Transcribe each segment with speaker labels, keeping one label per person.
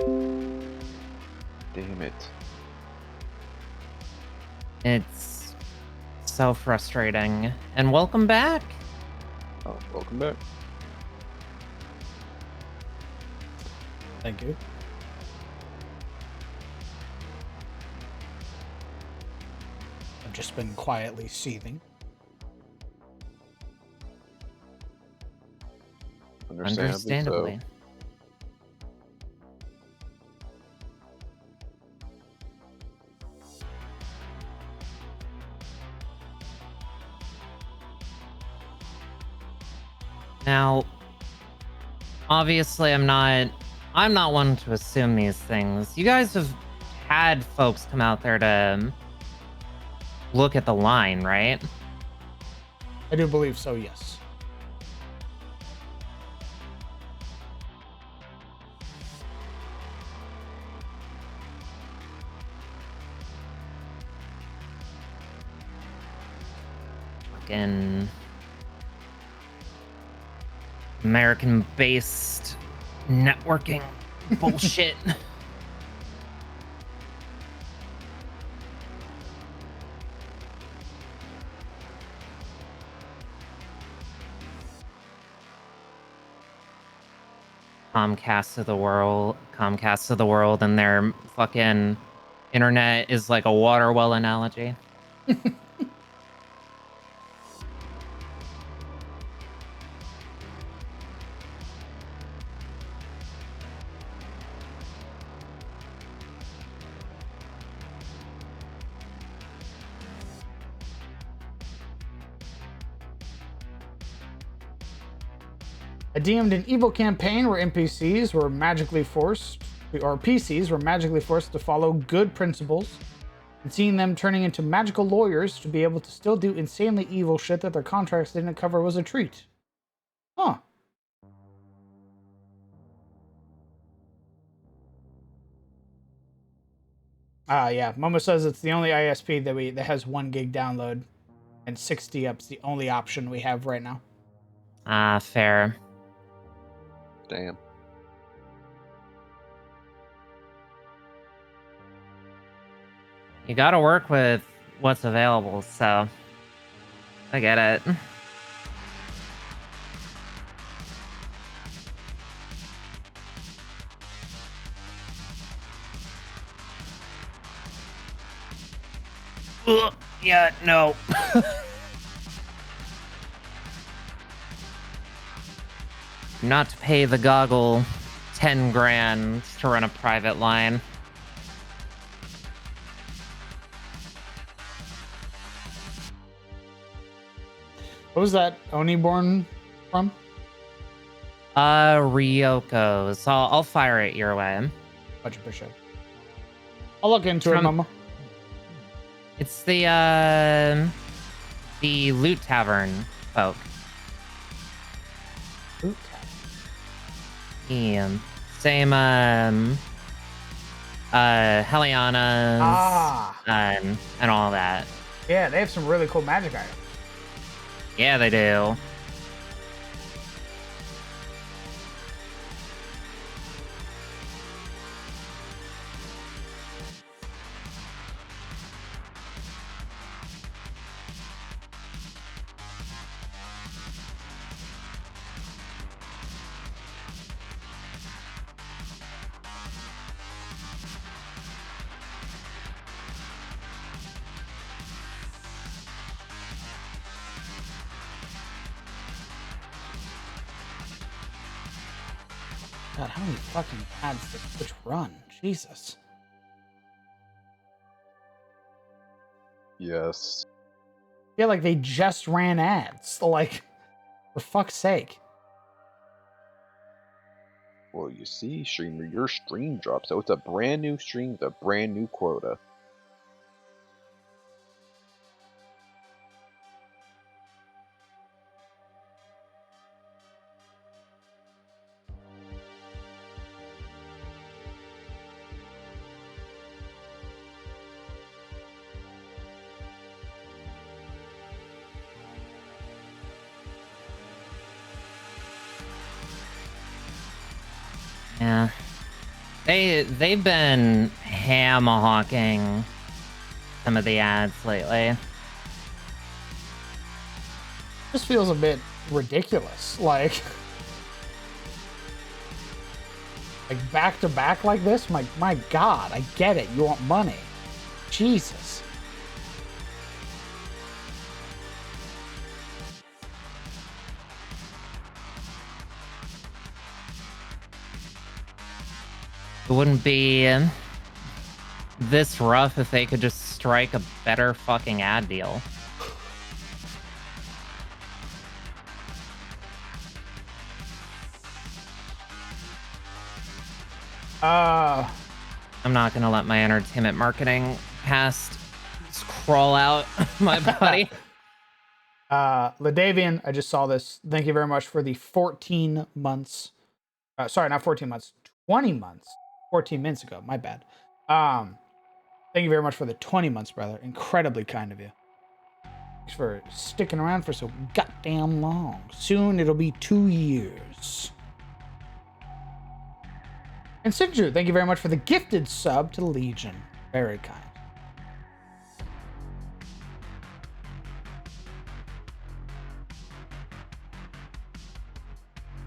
Speaker 1: Damn it.
Speaker 2: It's so frustrating. And welcome back.
Speaker 1: Oh, welcome back.
Speaker 3: Thank you. I've just been quietly seething.
Speaker 2: Understandably.
Speaker 1: So.
Speaker 2: Now, obviously I'm not one to assume these things. You guys have had folks come out there to look at the line, right?
Speaker 3: I do believe so, yes.
Speaker 2: Fucking American-based networking bullshit. Comcast of the world, and their fucking internet is like a water well analogy.
Speaker 3: I DM'd an evil campaign where NPCs were magically forced, or PCs were magically forced to follow good principles, and seeing them turning into magical lawyers to be able to still do insanely evil shit that their contracts didn't cover was a treat. Huh. Yeah. Momo says it's the only ISP that has 1 gig download, and 60 up's the only option we have right now.
Speaker 2: Fair.
Speaker 1: Damn.
Speaker 2: You gotta work with what's available, so I get it. Yeah, no. Not to pay the goggle 10 grand to run a private line.
Speaker 3: What was that Oniborn from?
Speaker 2: Ryoko's. I'll fire it your way.
Speaker 3: Much appreciated. I'll look into it, Momo.
Speaker 2: It's the Loot Tavern folk.
Speaker 3: Loot Tavern.
Speaker 2: Yeah. Same Heliana's and all that.
Speaker 3: Yeah, they have some really cool magic items.
Speaker 2: Yeah, they do.
Speaker 3: God, how many fucking ads does Twitch run? Jesus.
Speaker 1: Yes.
Speaker 3: I feel like they just ran ads. So, like, for fuck's sake.
Speaker 1: Well, you see, streamer, your stream dropped, so it's a brand new stream with a brand new quota.
Speaker 2: Yeah. They've been ham hawking some of the ads lately.
Speaker 3: This feels a bit ridiculous. Like back to back like this? My God, I get it. You want money. Jesus.
Speaker 2: It wouldn't be this rough if they could just strike a better fucking ad deal. I'm not gonna let my entertainment marketing past crawl out, my buddy.
Speaker 3: Ladavian, I just saw this. Thank you very much for the 14 months. Sorry, not 14 months, 20 months. 14 minutes ago, my bad. Thank you very much for the 20 months, brother. Incredibly kind of you. Thanks for sticking around for so goddamn long. Soon it'll be 2 years. And Sinju, thank you very much for the gifted sub to Legion. Very kind.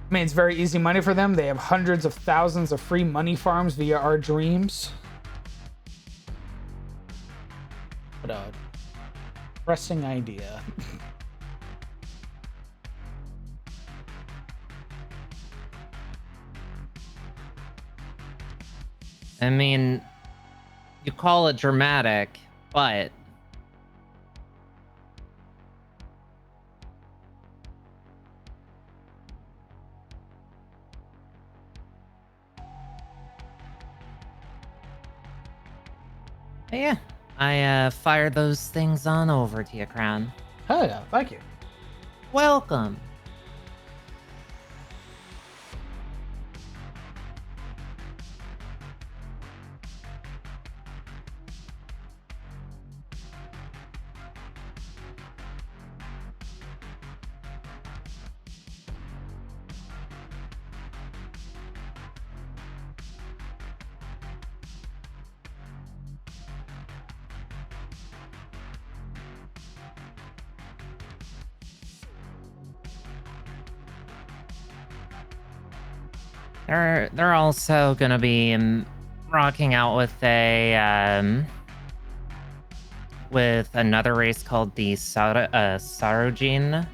Speaker 3: I mean, it's very easy money for them. They have hundreds of thousands of free money farms via our dreams. What a pressing idea.
Speaker 2: I mean, you call it dramatic, but yeah, I fired those things on over to you, Crown.
Speaker 3: Hell yeah, thank you.
Speaker 2: Welcome. They're also gonna be rocking out with with another race called the Sarojin,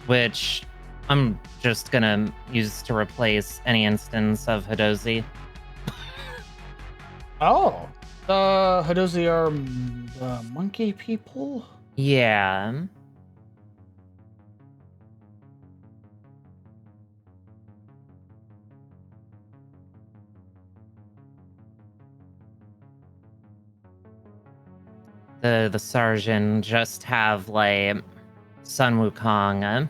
Speaker 2: which I'm just gonna use to replace any instance of Hadozi.
Speaker 3: Oh, the Hadozi are the monkey people?
Speaker 2: Yeah. The Sarjin just have like Sun Wukong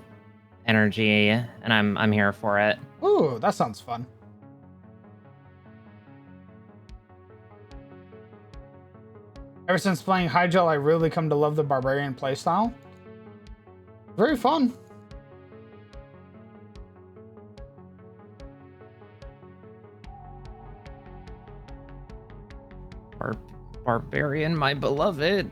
Speaker 2: energy, and I'm here for it.
Speaker 3: Ooh, that sounds fun. Ever since playing Hygel, I really come to love the Barbarian playstyle. Very fun.
Speaker 2: Barbarian, my beloved.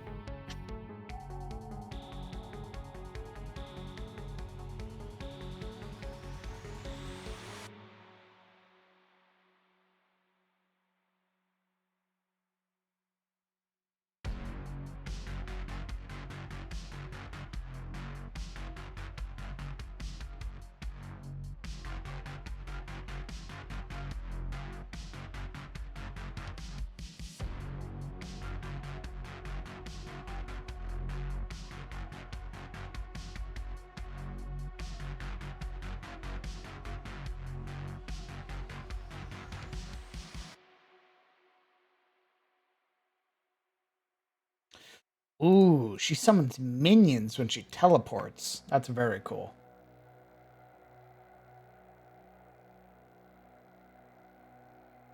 Speaker 3: Ooh, she summons minions when she teleports. That's very cool.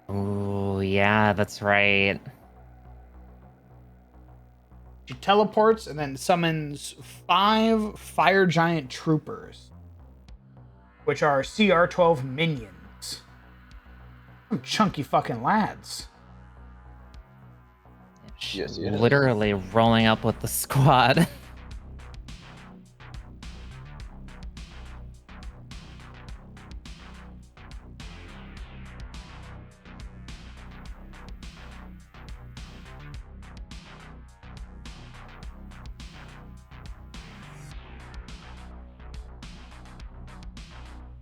Speaker 2: Oh, yeah, that's right.
Speaker 3: She teleports and then summons 5 Fire Giant Troopers, which are CR12 minions. Some chunky fucking lads.
Speaker 1: Yes, yes.
Speaker 2: Literally rolling up with the squad.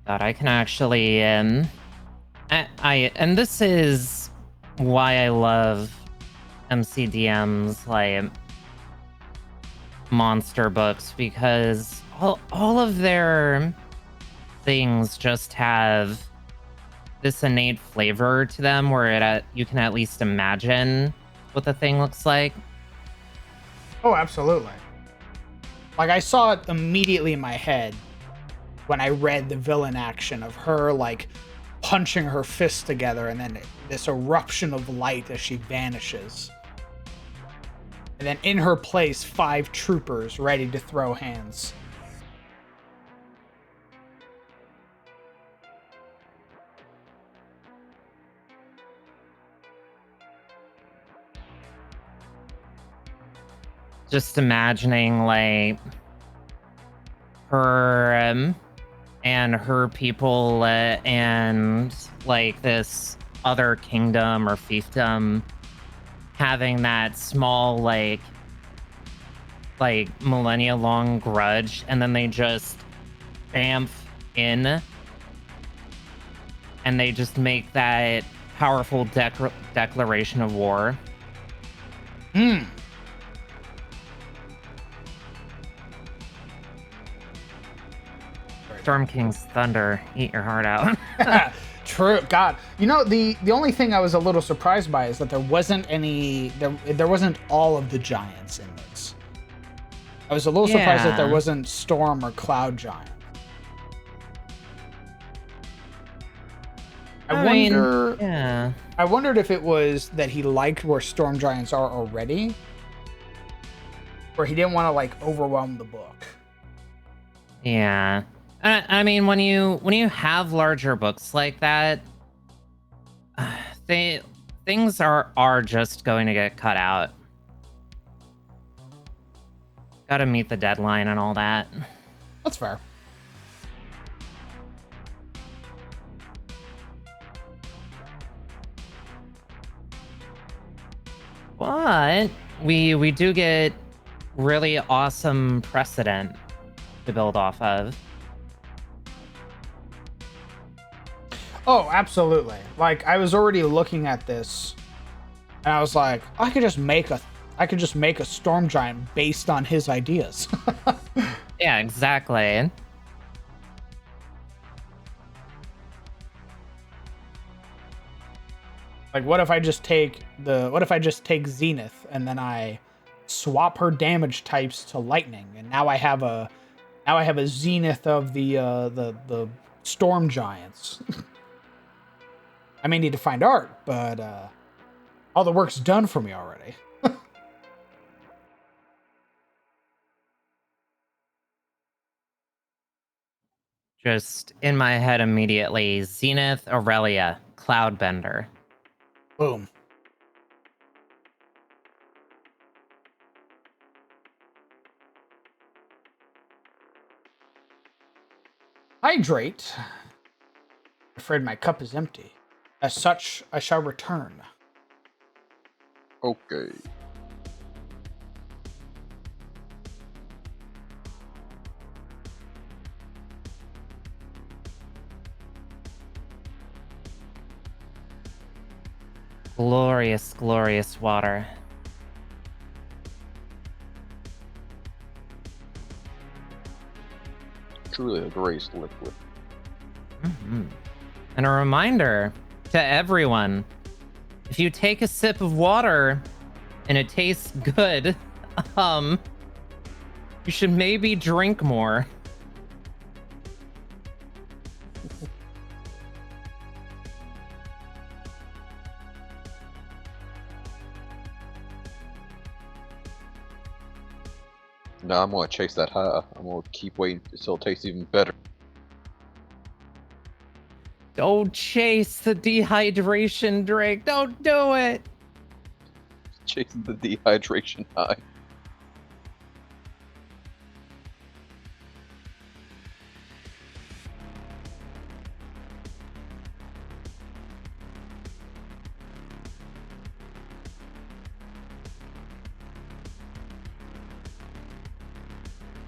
Speaker 2: God, I can actually, and this is why I love MCDM's like monster books, because all of their things just have this innate flavor to them where you can at least imagine what the thing looks like.
Speaker 3: Oh, absolutely. Like, I saw it immediately in my head when I read the villain action of her, like, punching her fists together and then this eruption of light as she vanishes. And then in her place, 5 troopers ready to throw hands.
Speaker 2: Just imagining, like, her and her people and, like, this other kingdom or fiefdom having that small, like millennia long grudge, and then they just bamf in and they just make that powerful declaration of war. Storm King's thunder, eat your heart out.
Speaker 3: True. God, you know, the only thing I was a little surprised by is that there wasn't any, there wasn't all of the giants in this. I was a little surprised that there wasn't Storm or Cloud Giant. I wondered if it was that he liked where Storm Giants are already, or he didn't want to, like, overwhelm the book.
Speaker 2: Yeah. I mean, when you have larger books like that, things are just going to get cut out. Gotta meet the deadline and all that.
Speaker 3: That's fair.
Speaker 2: But we do get really awesome precedent to build off of.
Speaker 3: Oh, absolutely. Like, I was already looking at this and I was like, I could just make a Storm Giant based on his ideas.
Speaker 2: Yeah, exactly.
Speaker 3: Like, what if I just take Zenith and then I swap her damage types to lightning, and now I have a Zenith of the Storm Giants. I may need to find art, but all the work's done for me already.
Speaker 2: Just in my head immediately, Zenith, Aurelia, Cloudbender.
Speaker 3: Boom. Hydrate. Afraid my cup is empty. As such, I shall return.
Speaker 1: Okay.
Speaker 2: Glorious, glorious water.
Speaker 1: Truly a grace liquid.
Speaker 2: Mm-hmm. And a reminder to everyone, if you take a sip of water and it tastes good, you should maybe drink more.
Speaker 1: No, I'm gonna chase that high. I'm gonna keep waiting until it tastes even better.
Speaker 2: Don't chase the dehydration, Drake. Don't do it.
Speaker 1: Chasing the dehydration high.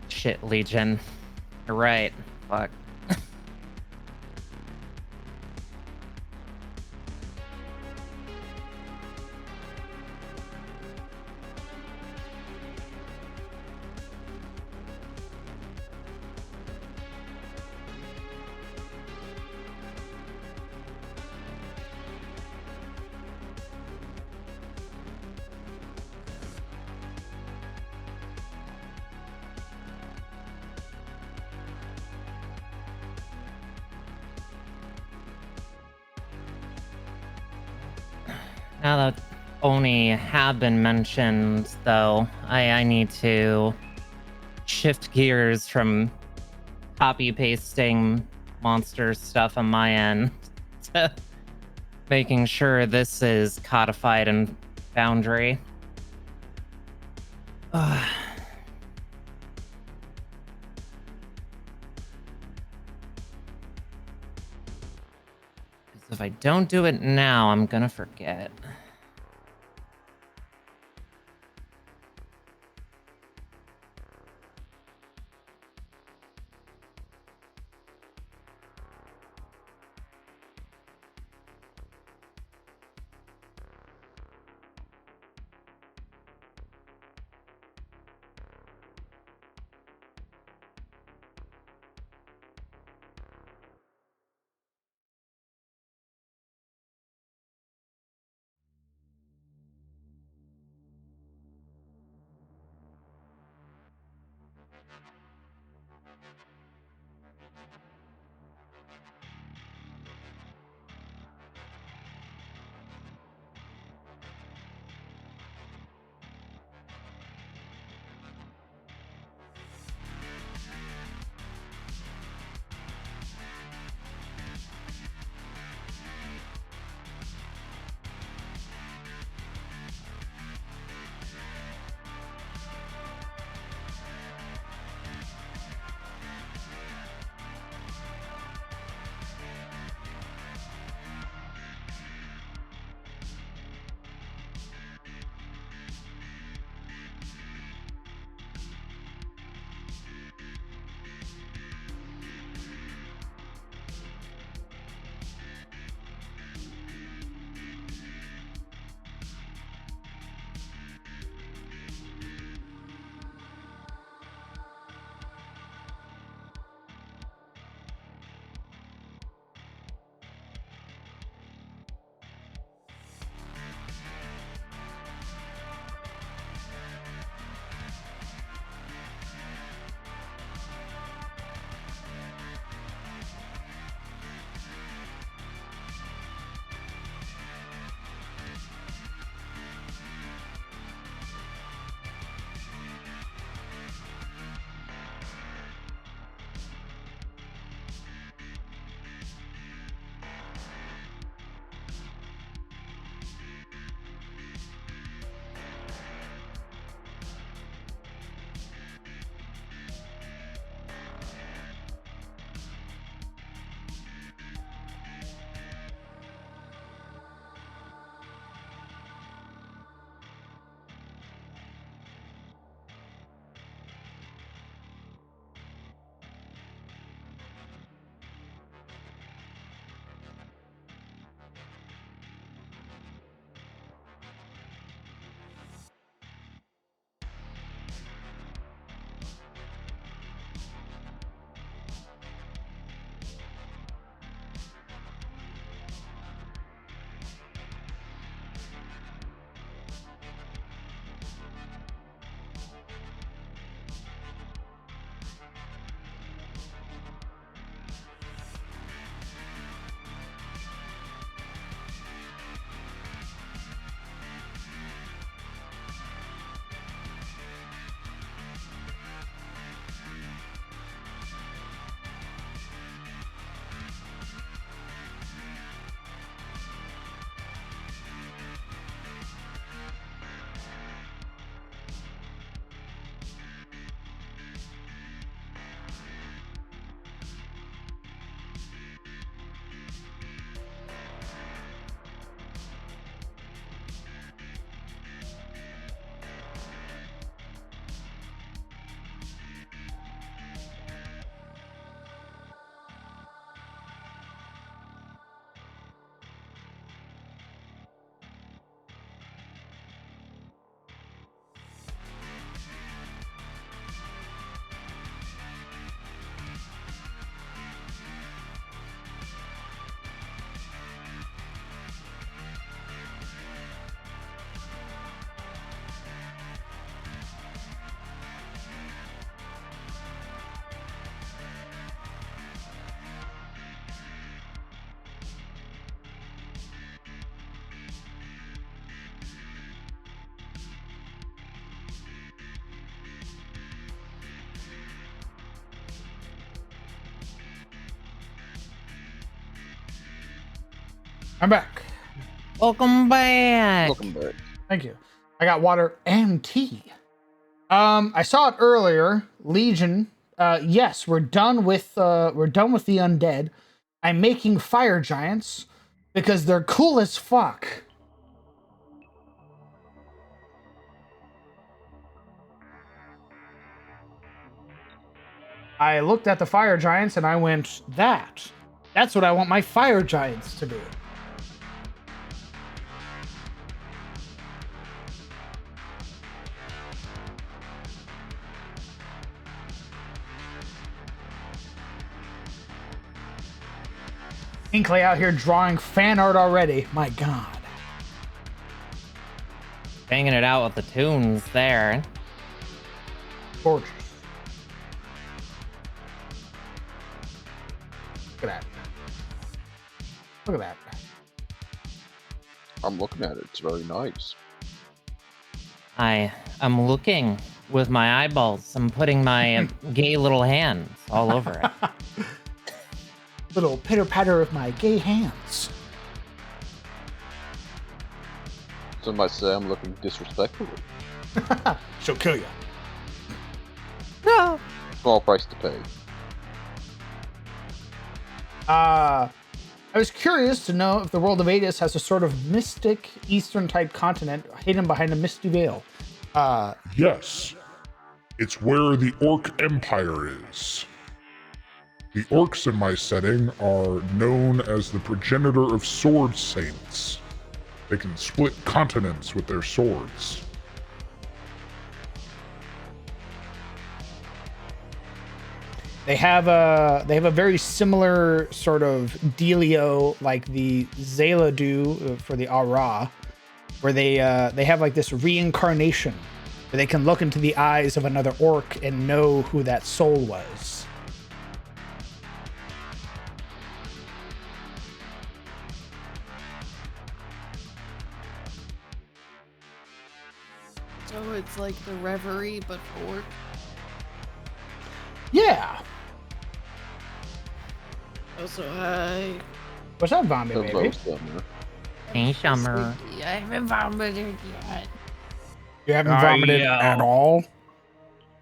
Speaker 2: Shit, Legion. You're right. Fuck. Now that Oni have been mentioned, though, I need to shift gears from copy pasting monster stuff on my end to making sure this is codified in Foundry. Ugh. If I don't do it now, I'm gonna forget.
Speaker 3: I'm back.
Speaker 2: Welcome back.
Speaker 1: Welcome back.
Speaker 3: Thank you. I got water and tea. I saw it earlier. Legion. Yes, we're done with the undead. I'm making fire giants because they're cool as fuck. I looked at the fire giants and I went, that's what I want my fire giants to do. Inkley out here drawing fan art already. My God.
Speaker 2: Banging it out with the tunes there.
Speaker 3: Gorgeous. Look at that. Look at that.
Speaker 1: I'm looking at it. It's very nice.
Speaker 2: I'm looking with my eyeballs. I'm putting my gay little hands all over it.
Speaker 3: Little pitter patter of my gay hands.
Speaker 1: Somebody say I'm looking disrespectful.
Speaker 3: She'll kill you.
Speaker 2: No.
Speaker 1: Small price to pay.
Speaker 3: I was curious to know if the world of Adis has a sort of mystic Eastern type continent hidden behind a misty veil.
Speaker 4: Yes. It's where the Orc Empire is. The orcs in my setting are known as the progenitor of sword saints. They can split continents with their swords.
Speaker 3: They have a very similar sort of dealio like the Zayla do for the Ara, where they have like this reincarnation where they can look into the eyes of another orc and know who that soul was.
Speaker 5: So it's like the Reverie, but for orc.
Speaker 3: Yeah.
Speaker 5: Also, hi.
Speaker 3: What's up, Vomit
Speaker 1: Hello,
Speaker 3: baby?
Speaker 1: Summer.
Speaker 2: Hey, Summer.
Speaker 5: Squeaky. I haven't vomited yet.
Speaker 3: You haven't vomited
Speaker 2: yeah.
Speaker 3: at all?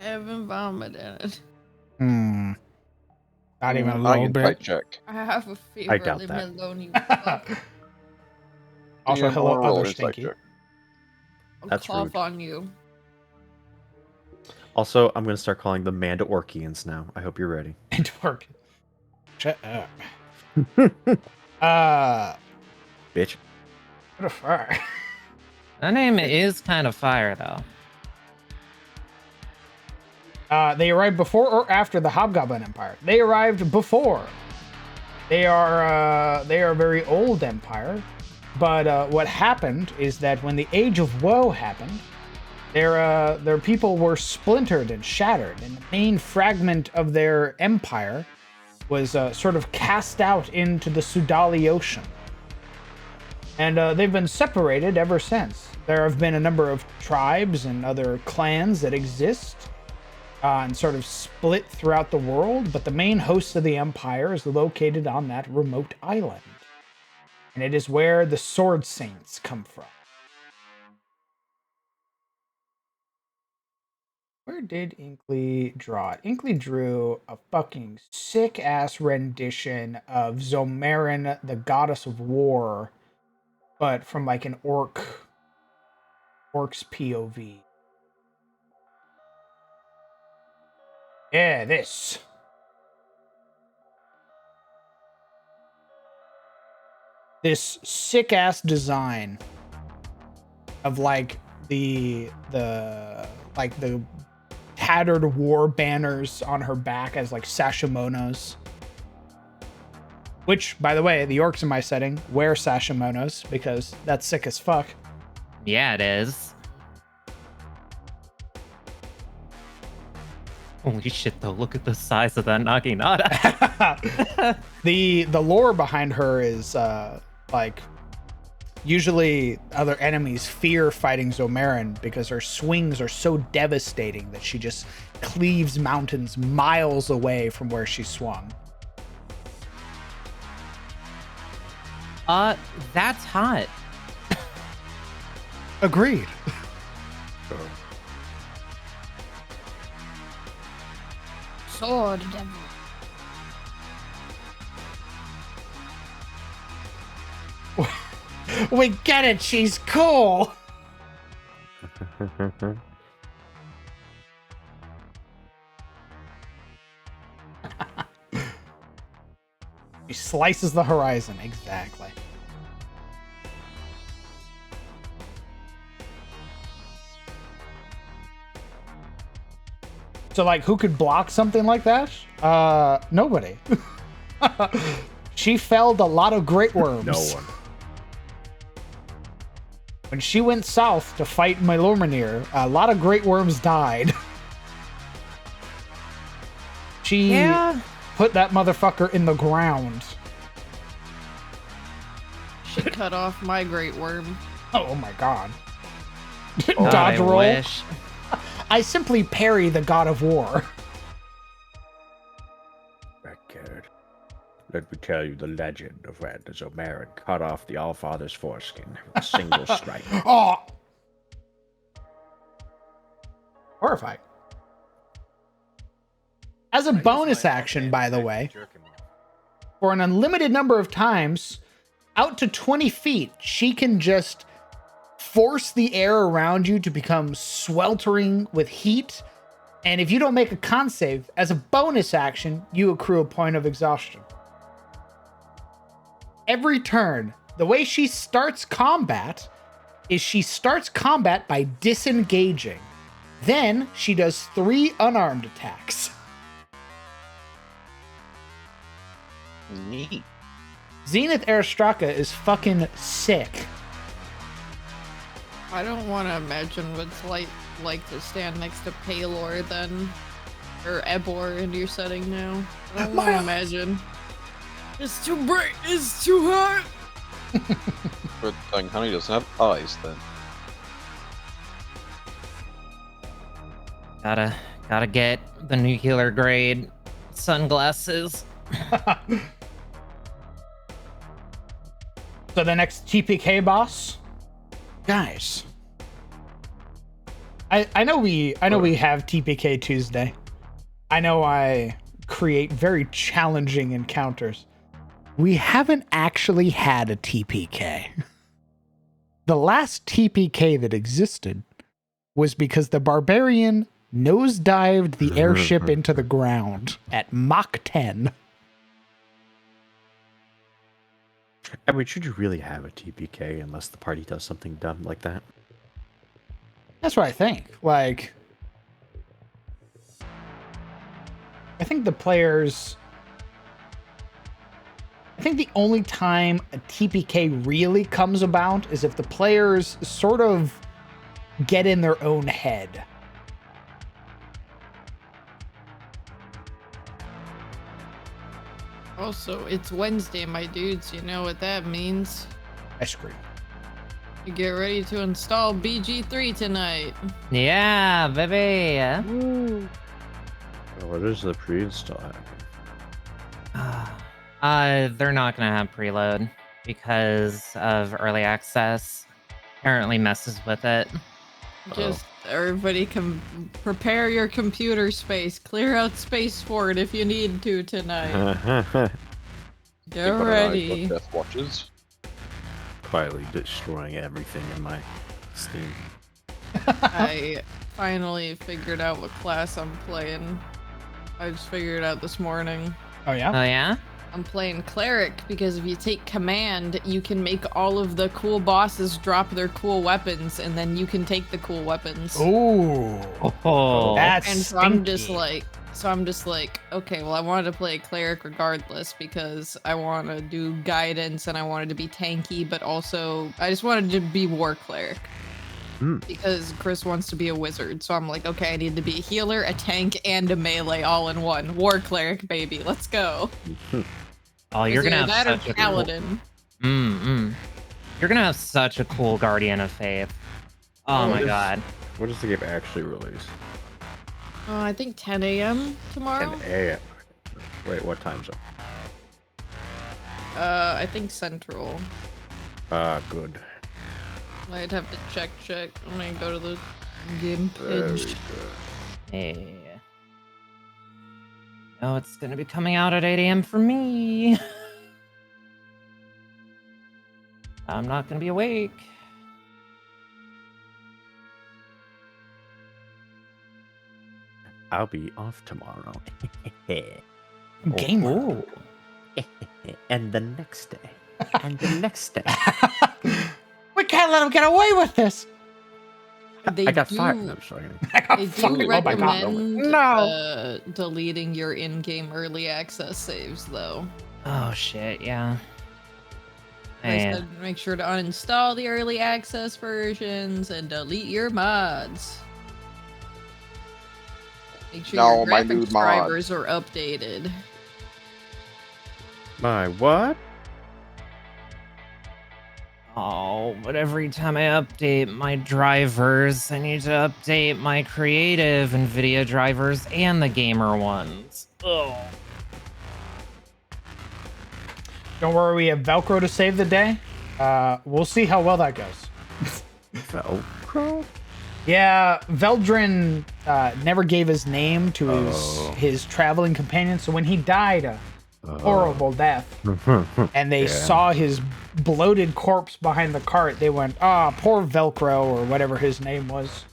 Speaker 5: I haven't vomited.
Speaker 3: Not even a
Speaker 1: I
Speaker 3: little
Speaker 1: can
Speaker 3: bit.
Speaker 1: type check.
Speaker 5: I have a
Speaker 6: I
Speaker 5: fever.
Speaker 6: doubt
Speaker 5: Leave me
Speaker 6: that.
Speaker 5: alone, you fuck.
Speaker 3: Also,
Speaker 1: Yeah,
Speaker 3: hello,
Speaker 1: I'll roll
Speaker 3: other
Speaker 1: insight
Speaker 3: stinky.
Speaker 1: check.
Speaker 5: I'll
Speaker 6: That's
Speaker 5: cough
Speaker 6: rude.
Speaker 5: on you.
Speaker 6: Also, I'm going to start calling them Manda Orkians now. I hope you're ready.
Speaker 3: And work. Shut up.
Speaker 6: Bitch.
Speaker 3: What a fire.
Speaker 2: That name is kind of fire, though.
Speaker 3: They arrived before or after the Hobgoblin Empire? They arrived before. They are a very old empire, but what happened is that when the Age of Woe happened, their people were splintered and shattered, and the main fragment of their empire was sort of cast out into the Sudali Ocean. And they've been separated ever since. There have been a number of tribes and other clans that exist and sort of split throughout the world, but the main host of the empire is located on that remote island. And it is where the Sword Saints come from. Where did Inkley draw it? Inkley drew a fucking sick-ass rendition of Zomarin, the goddess of war, but from like an orc's POV. Yeah, this. This sick-ass design of like the tattered war banners on her back as like sashimonos. Which, by the way, the orcs in my setting wear sashimonos because that's sick as fuck.
Speaker 2: Yeah, it is. Holy shit, though. Look at the size of that Naginata.
Speaker 3: The lore behind her is like usually other enemies fear fighting Zomarin because her swings are so devastating that she just cleaves mountains miles away from where she swung.
Speaker 2: That's hot.
Speaker 3: Agreed.
Speaker 6: Oh.
Speaker 5: Sword devil.
Speaker 3: We get it. She's cool. She slices the horizon. Exactly. So, like, who could block something like that? Nobody. She felled a lot of great worms.
Speaker 6: No one.
Speaker 3: When she went south to fight Melormanir, a lot of great worms died. She
Speaker 2: Yeah.
Speaker 3: put that motherfucker in the ground.
Speaker 5: She cut off my great worm.
Speaker 3: Oh my god.
Speaker 2: God,
Speaker 3: Dodge
Speaker 2: I
Speaker 3: roll.
Speaker 2: wish.
Speaker 3: I simply parry the god of war.
Speaker 6: Record. Let me tell you the legend of when the Zomarin cut off the Allfather's foreskin with a single strike.
Speaker 3: Oh! Horrifying. As a bonus action, by the way, for an unlimited number of times, out to 20 feet, she can just force the air around you to become sweltering with heat. And if you don't make a con save, as a bonus action, you accrue a point of exhaustion. Every turn, the way she starts combat is she starts combat by disengaging. Then she does 3 unarmed attacks.
Speaker 1: Neat.
Speaker 3: Zenith Aristraka is fucking sick.
Speaker 5: I don't want to imagine what it's like to stand next to Paylor then, or Ebor in your setting now. I don't want to imagine. It's too bright. It's too hot.
Speaker 1: Good thing Honey doesn't have eyes then.
Speaker 2: Gotta get the nuclear grade sunglasses.
Speaker 3: So the next TPK boss, guys. I know we have TPK Tuesday. I know I create very challenging encounters. We haven't actually had a TPK. The last TPK that existed was because the barbarian nosedived the airship into the ground at Mach 10.
Speaker 6: I mean, should you really have a TPK unless the party does something dumb like that?
Speaker 3: That's what I think. Like, I think the players. I think the only time a TPK really comes about is if the players sort of get in their own head.
Speaker 5: Also, it's Wednesday, my dudes. You know what that means.
Speaker 3: Ice cream.
Speaker 5: You get ready to install BG3 tonight.
Speaker 2: Yeah, baby.
Speaker 6: What is the pre-install?
Speaker 2: They're not gonna have preload because of early access. Apparently messes with it.
Speaker 5: Just everybody can prepare your computer space. Clear out space for it if you need to tonight. Get
Speaker 1: Keep an eye
Speaker 5: ready.
Speaker 1: on Death watches.
Speaker 6: Quietly destroying everything in my Steam.
Speaker 5: I finally figured out what class I'm playing. I just figured it out this morning.
Speaker 3: Oh yeah.
Speaker 2: Oh yeah?
Speaker 5: I'm playing cleric because if you take command, you can make all of the cool bosses drop their cool weapons, and then you can take the cool weapons.
Speaker 3: Ooh.
Speaker 2: Oh,
Speaker 3: That's
Speaker 5: And so I'm just
Speaker 3: stinky.
Speaker 5: like, okay, well, I wanted to play cleric regardless because I want to do guidance and I wanted to be tanky, but also I just wanted to be war cleric. Because Chris wants to be a wizard, so I'm like, okay, I need to be a healer, a tank, and a melee all in one. War cleric, baby, let's go.
Speaker 2: Oh, you're
Speaker 5: It's
Speaker 2: gonna
Speaker 5: either
Speaker 2: have
Speaker 5: that or
Speaker 2: such a
Speaker 5: paladin.
Speaker 2: You're gonna have such a cool Guardian of Faith. Oh my god.
Speaker 6: What does the game actually release?
Speaker 5: I think 10 a.m. tomorrow.
Speaker 6: 10 a.m. Wait, what time zone?
Speaker 5: I think Central.
Speaker 6: Ah, good.
Speaker 5: I'd have to check. I'm gonna go to the game
Speaker 6: Very
Speaker 5: page.
Speaker 6: good.
Speaker 2: Hey. Oh, it's gonna be coming out at 8 a.m. for me. I'm not gonna be awake.
Speaker 6: I'll be off tomorrow.
Speaker 3: Gamer.
Speaker 2: Ooh.
Speaker 6: And the next day. And the next day.
Speaker 3: We can't let him get away with this.
Speaker 5: They
Speaker 6: I got
Speaker 5: do,
Speaker 6: fired. No, I'm sorry.
Speaker 3: I got
Speaker 5: They
Speaker 3: fucking-
Speaker 5: do
Speaker 3: oh my god.
Speaker 5: recommend deleting your in-game early access saves, though.
Speaker 2: Oh shit, yeah.
Speaker 5: They
Speaker 2: Man.
Speaker 5: said make sure to uninstall the early access versions and delete your mods. Make sure
Speaker 1: No,
Speaker 5: your
Speaker 1: my new
Speaker 5: graphics
Speaker 1: mod.
Speaker 5: drivers are updated.
Speaker 6: My what?
Speaker 2: Oh, but every time I update my drivers, I need to update my creative NVIDIA drivers and the gamer ones. Oh.
Speaker 3: Don't worry, we have Velcro to save the day. We'll see how well that goes.
Speaker 6: Velcro?
Speaker 3: Yeah, Veldrin never gave his name to
Speaker 6: Oh.
Speaker 3: his traveling companion, so when he died a horrible death, and they saw his bloated corpse behind the cart, they went, "Ah, poor Velcro," or whatever his name was.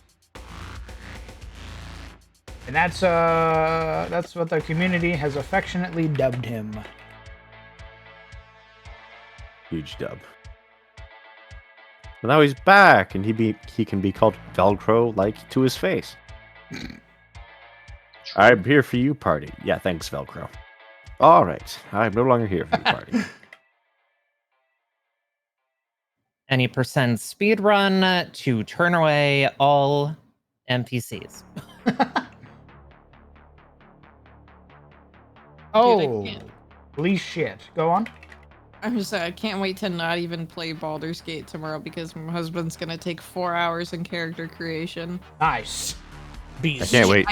Speaker 3: And that's what the community has affectionately dubbed him.
Speaker 6: Huge dub. But now he's back, and he can be called Velcro like to his face. I'm here for you, party. Yeah, thanks, Velcro. All right, I'm no longer here for you, party.
Speaker 2: Any percent speed run to turn away all NPCs.
Speaker 3: Oh,
Speaker 5: can't-
Speaker 3: please shit. Go on.
Speaker 5: I'm just saying, I can't wait to not even play Baldur's Gate tomorrow because my husband's gonna take 4 hours in character creation.
Speaker 3: Nice. Beast.
Speaker 6: I can't wait.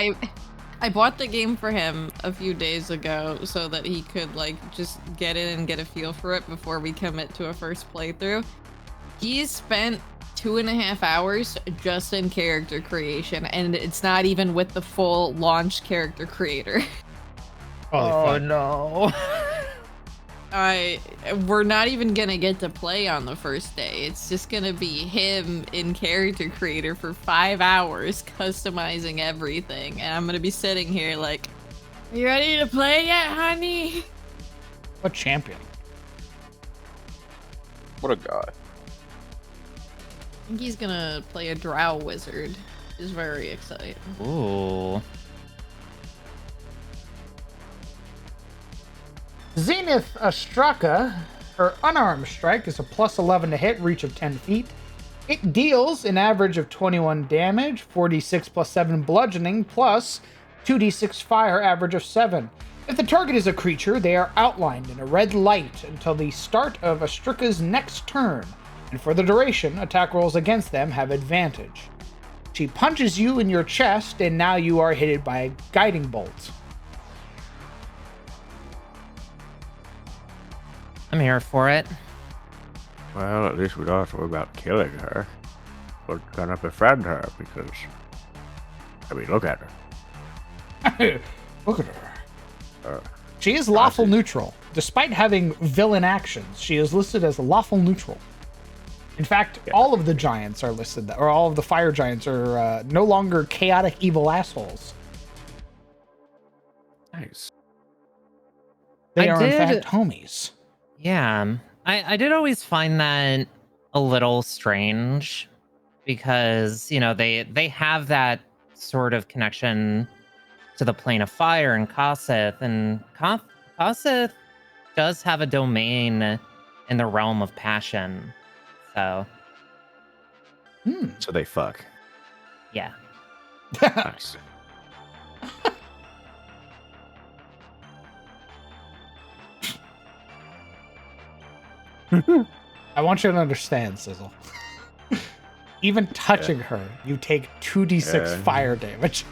Speaker 5: I bought the game for him a few days ago so that he could like just get in and get a feel for it before we commit to a first playthrough. He's spent 2.5 hours just in character creation, and it's not even with the full launch character creator.
Speaker 3: Holy fuck.
Speaker 2: no.
Speaker 5: We're not even gonna get to play on the first day. It's just gonna be him in character creator for 5 hours customizing everything, and I'm gonna be sitting here like, "Are you ready to play yet, honey?"
Speaker 3: What champion?
Speaker 1: What a guy.
Speaker 5: I think he's gonna play a drow wizard. Is very exciting.
Speaker 2: Ooh.
Speaker 3: Zenith Astraka, her unarmed strike is a +11 to hit, reach of 10 feet. It deals an average of 21 damage, 4d6 plus 7 bludgeoning, plus 2d6 fire, average of 7. If the target is a creature, they are outlined in a red light until the start of Astraka's next turn, and for the duration, attack rolls against them have advantage. She punches you in your chest, and now you are hit by a guiding bolt.
Speaker 2: I'm here for it.
Speaker 6: Well, at least we don't have to worry about killing her. We're gonna befriend her because, I mean, look at her.
Speaker 3: Look at her. She is lawful neutral. Despite having villain actions, she is listed as lawful neutral. In fact, all of the giants are listed, or all of the fire giants are no longer chaotic evil assholes.
Speaker 6: Nice.
Speaker 3: They
Speaker 2: I
Speaker 3: are, in
Speaker 2: did-
Speaker 3: fact, homies.
Speaker 2: Yeah. I did always find that a little strange because, you know, they have that sort of connection to the plane of fire in Kossith, and Kossith does have a domain in the realm of passion. So,
Speaker 6: So they fuck.
Speaker 2: yeah.
Speaker 6: Nice.
Speaker 3: I want you to understand, Sizzle. Even touching her, you take 2d6
Speaker 6: Yeah.
Speaker 3: fire damage.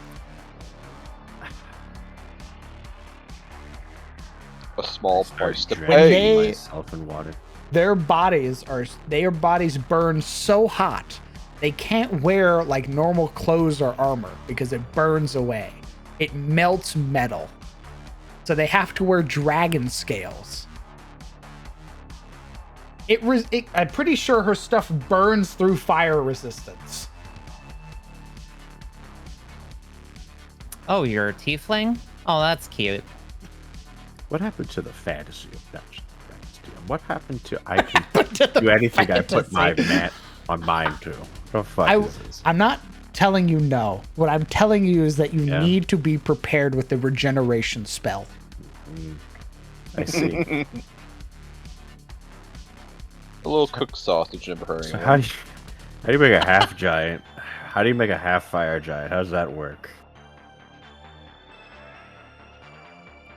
Speaker 1: small
Speaker 6: Start
Speaker 1: price to
Speaker 6: drowning
Speaker 1: pay.
Speaker 6: myself in water.
Speaker 3: their bodies burn so hot they can't wear like normal clothes or armor because it burns away. It melts metal. So they have to wear dragon scales. I'm pretty sure her stuff burns through fire resistance.
Speaker 2: Oh, you're a tiefling? Oh, that's cute.
Speaker 6: What happened to the fantasy of Dungeons and Dragons? What happened to I can do anything I put my mind to? What the fuck is this?
Speaker 3: I'm not telling you no. What I'm telling you is that you
Speaker 6: Yeah.
Speaker 3: need to be prepared with the regeneration spell.
Speaker 6: I see.
Speaker 1: A little cooked sausage never hurt
Speaker 6: So
Speaker 1: anyone.
Speaker 6: how do you make a half giant? How do you make a half fire giant? How does that work?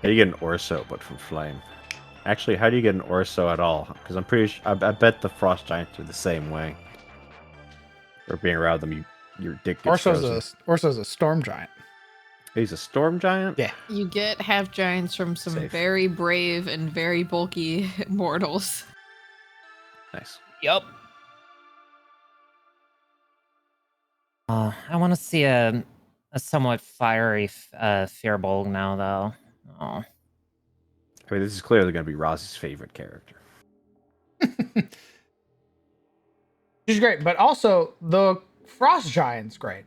Speaker 6: How do you get an Orso but from flame? Actually, how do you get an Orso at all? Because I'm pretty sure I bet the frost giants are the same way. Or being around them, your dick gets frozen.
Speaker 3: Orso's a storm giant.
Speaker 6: He's a storm giant.
Speaker 3: Yeah.
Speaker 5: You get half giants from some
Speaker 6: Safe.
Speaker 5: very brave and very bulky mortals.
Speaker 6: Nice.
Speaker 2: Yup. I want to see a somewhat fiery Firbolg now, though. Oh.
Speaker 6: I mean, this is clearly going to be Roz's favorite character.
Speaker 3: She's great, but also the frost giant's great.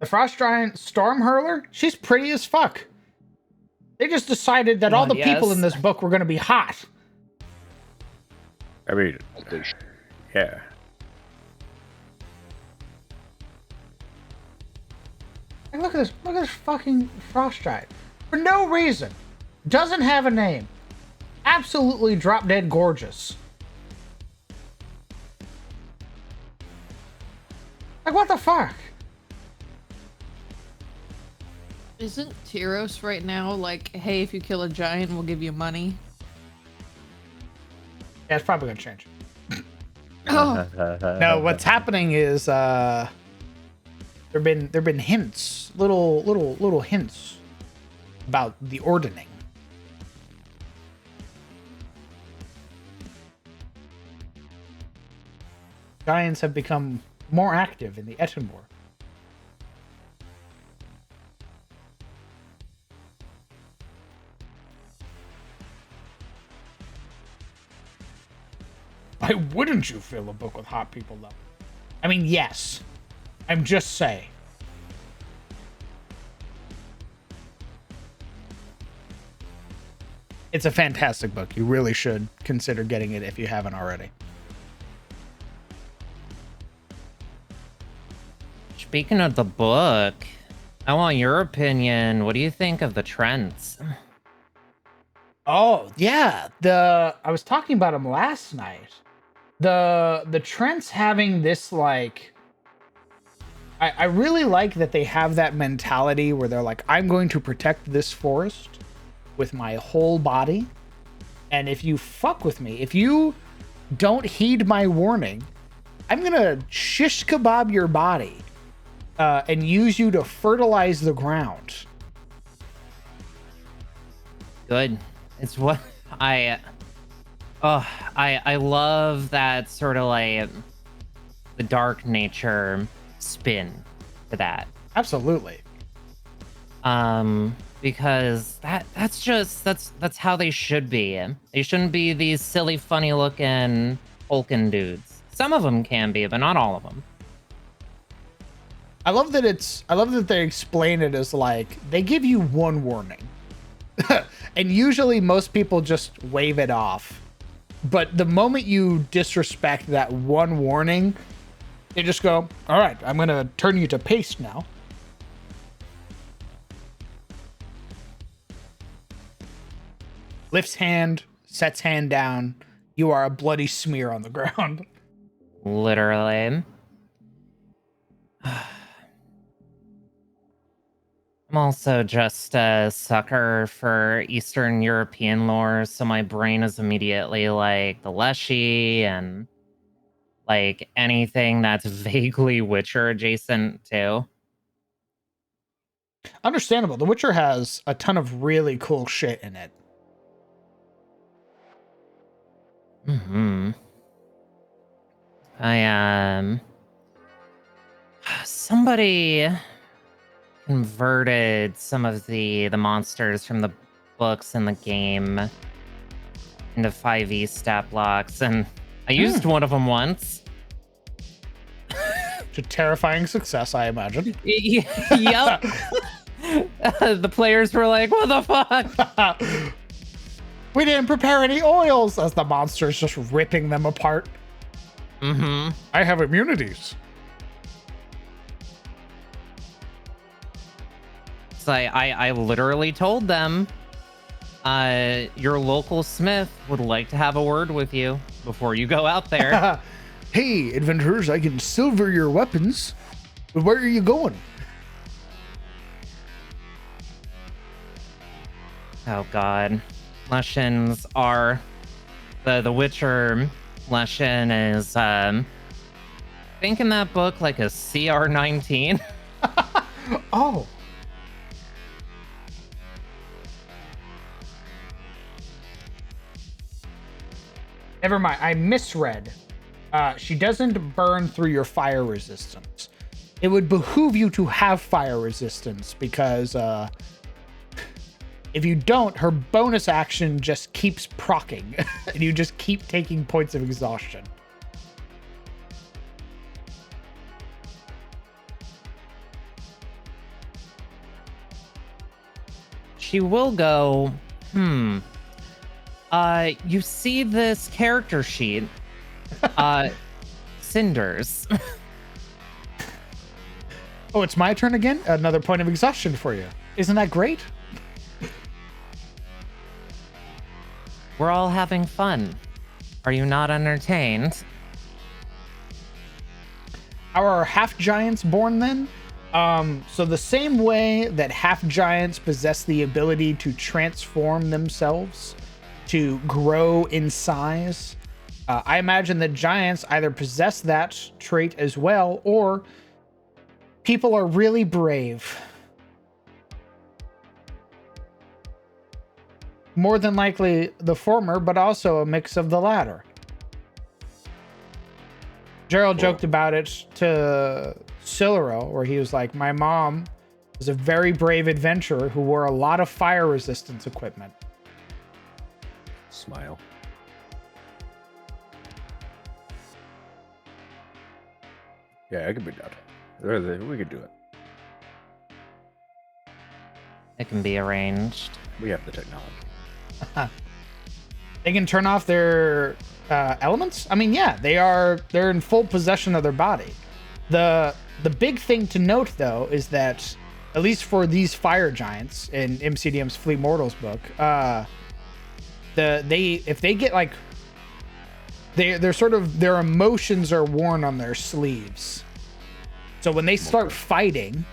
Speaker 3: The frost giant storm hurler, she's pretty as fuck. They just decided that all the people
Speaker 2: yes.
Speaker 3: in this book were going to be hot.
Speaker 6: I mean,
Speaker 1: As they sh-
Speaker 6: yeah.
Speaker 3: Like, look at this fucking frost giant. For no reason. Doesn't have a name. Absolutely drop dead gorgeous. Like, what the fuck?
Speaker 5: Isn't Tyros right now like, hey, if you kill a giant, we'll give you money?
Speaker 3: Yeah, it's probably gonna change.
Speaker 5: Oh,
Speaker 3: No, what's happening is there've been hints, little hints about the ordning. Giants have become more active in the Ettenborg. Why wouldn't you fill a book with hot people, though? I mean, yes. I'm just saying. It's a fantastic book. You really should consider getting it if you haven't already.
Speaker 2: Speaking of the book, I want your opinion. What do you think of the Trents?
Speaker 3: Oh, yeah. I was talking about them last night. The Trents having this, like, I really like that they have that mentality where they're like, I'm going to protect this forest with my whole body. And if you fuck with me, if you don't heed my warning, I'm gonna shish kebab your body and use you to fertilize the ground.
Speaker 2: Good. It's what I love that sort of like the dark nature spin to that.
Speaker 3: Absolutely.
Speaker 2: Because that's how they should be. They shouldn't be these silly, funny looking Hulkin dudes. Some of them can be, but not all of them.
Speaker 3: I love that they explain it as like they give you one warning. And usually most people just wave it off. But the moment you disrespect that one warning, they just go, all right, I'm going to turn you to paste now. Lifts hand, sets hand down. You are a bloody smear on the ground.
Speaker 2: Literally. I'm also just a sucker for Eastern European lore, so my brain is immediately like the Leshy and like anything that's vaguely Witcher adjacent too.
Speaker 3: Understandable. The Witcher has a ton of really cool shit in it.
Speaker 2: Mm-hmm. Somebody converted some of the monsters from the books in the game into 5e stat blocks, and I used one of them once.
Speaker 3: To terrifying success, I imagine.
Speaker 2: Yep. The players were like, what the fuck?
Speaker 3: We didn't prepare any oils, as the monster's just ripping them apart.
Speaker 2: Mm-hmm.
Speaker 3: I have immunities.
Speaker 2: So I literally told them, your local smith would like to have a word with you before you go out there.
Speaker 3: Hey, adventurers, I can silver your weapons, but where are you going?
Speaker 2: Oh god. Lessons are the Witcher lesson is think in that book like a CR19.
Speaker 3: Oh. Never mind, I misread. She doesn't burn through your fire resistance. It would behoove you to have fire resistance because if you don't, her bonus action just keeps proccing and you just keep taking points of exhaustion.
Speaker 2: She will go, you see this character sheet, Cinders.
Speaker 3: Oh, it's my turn again? Another point of exhaustion for you. Isn't that great?
Speaker 2: We're all having fun. Are you not entertained?
Speaker 3: How are half giants born then? So the same way that half giants possess the ability to transform themselves, to grow in size, I imagine that giants either possess that trait as well, or people are really brave. More than likely the former, but also a mix of the latter. Gerald joked about it to Siluro, where he was like, my mom was a very brave adventurer who wore a lot of fire resistance equipment.
Speaker 6: Smile. Yeah, it could be done. We could do it.
Speaker 2: It can be arranged.
Speaker 6: We have the technology.
Speaker 3: They can turn off their elements? I mean, yeah, they're in full possession of their body. The big thing to note, though, is that, at least for these fire giants in MCDM's Fleet Mortals book, if they get like, they're sort of, their emotions are worn on their sleeves. So when they start fighting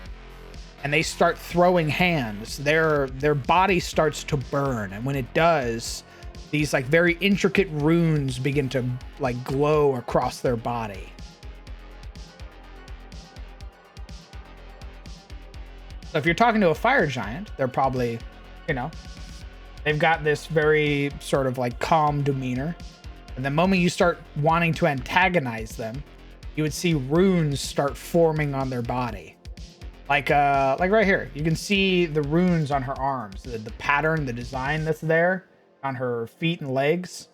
Speaker 3: and they start throwing hands, their body starts to burn, and when it does, these like very intricate runes begin to like glow across their body. So if you're talking to a fire giant, they're probably, they've got this very sort of like calm demeanor. And the moment you start wanting to antagonize them, you would see runes start forming on their body. Like right here, you can see the runes on her arms, the pattern, the design that's there on her feet and legs.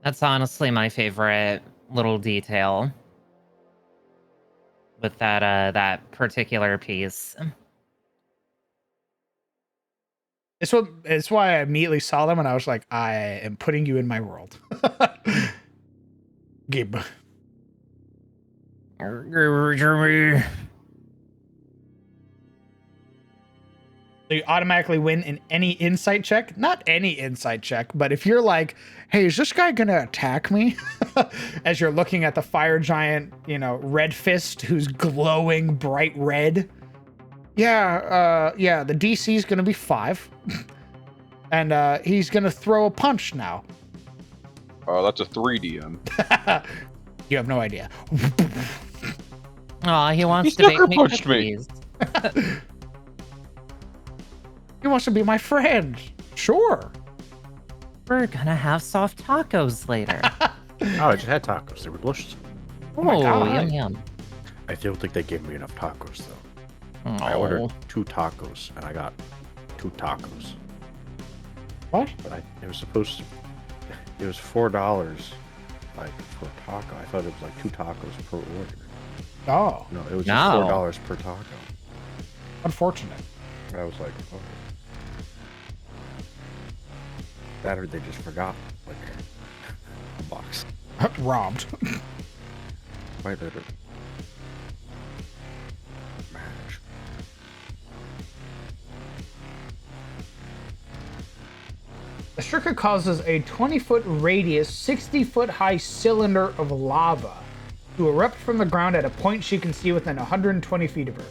Speaker 2: That's honestly my favorite little detail with that particular piece.
Speaker 3: It's why I immediately saw them and I was like, I am putting you in my world. Gib. So you automatically win in any insight check. Not any insight check, but if you're like, hey, is this guy gonna attack me? As you're looking at the fire giant, red fist who's glowing bright red. Yeah, the DC's gonna be 5. And he's gonna throw a punch now.
Speaker 1: That's a 3 DM.
Speaker 3: You have no idea.
Speaker 2: Aw, he wants to
Speaker 1: He
Speaker 2: make me
Speaker 1: punched me.
Speaker 2: cookies.
Speaker 3: He wants to be my friend. Sure.
Speaker 2: We're gonna have soft tacos later.
Speaker 6: Oh, I just had tacos. They were delicious.
Speaker 3: Oh my God.
Speaker 2: Yum yum.
Speaker 6: I don't think they gave me enough tacos though.
Speaker 2: Oh.
Speaker 6: I ordered 2 tacos and I got 2 tacos.
Speaker 3: What?
Speaker 6: But it was supposed to. It was $4 like for a taco. I thought it was like 2 tacos per order.
Speaker 3: Oh,
Speaker 6: No, it was
Speaker 2: No.
Speaker 6: just $4 per taco.
Speaker 3: unfortunate.
Speaker 6: And I was like, okay. That or they just forgot like a box.
Speaker 3: Robbed.
Speaker 6: Quite literally. Manage.
Speaker 3: The shuriken causes a 20-foot radius, 60-foot high cylinder of lava to erupt from the ground at a point she can see within 120 feet of her.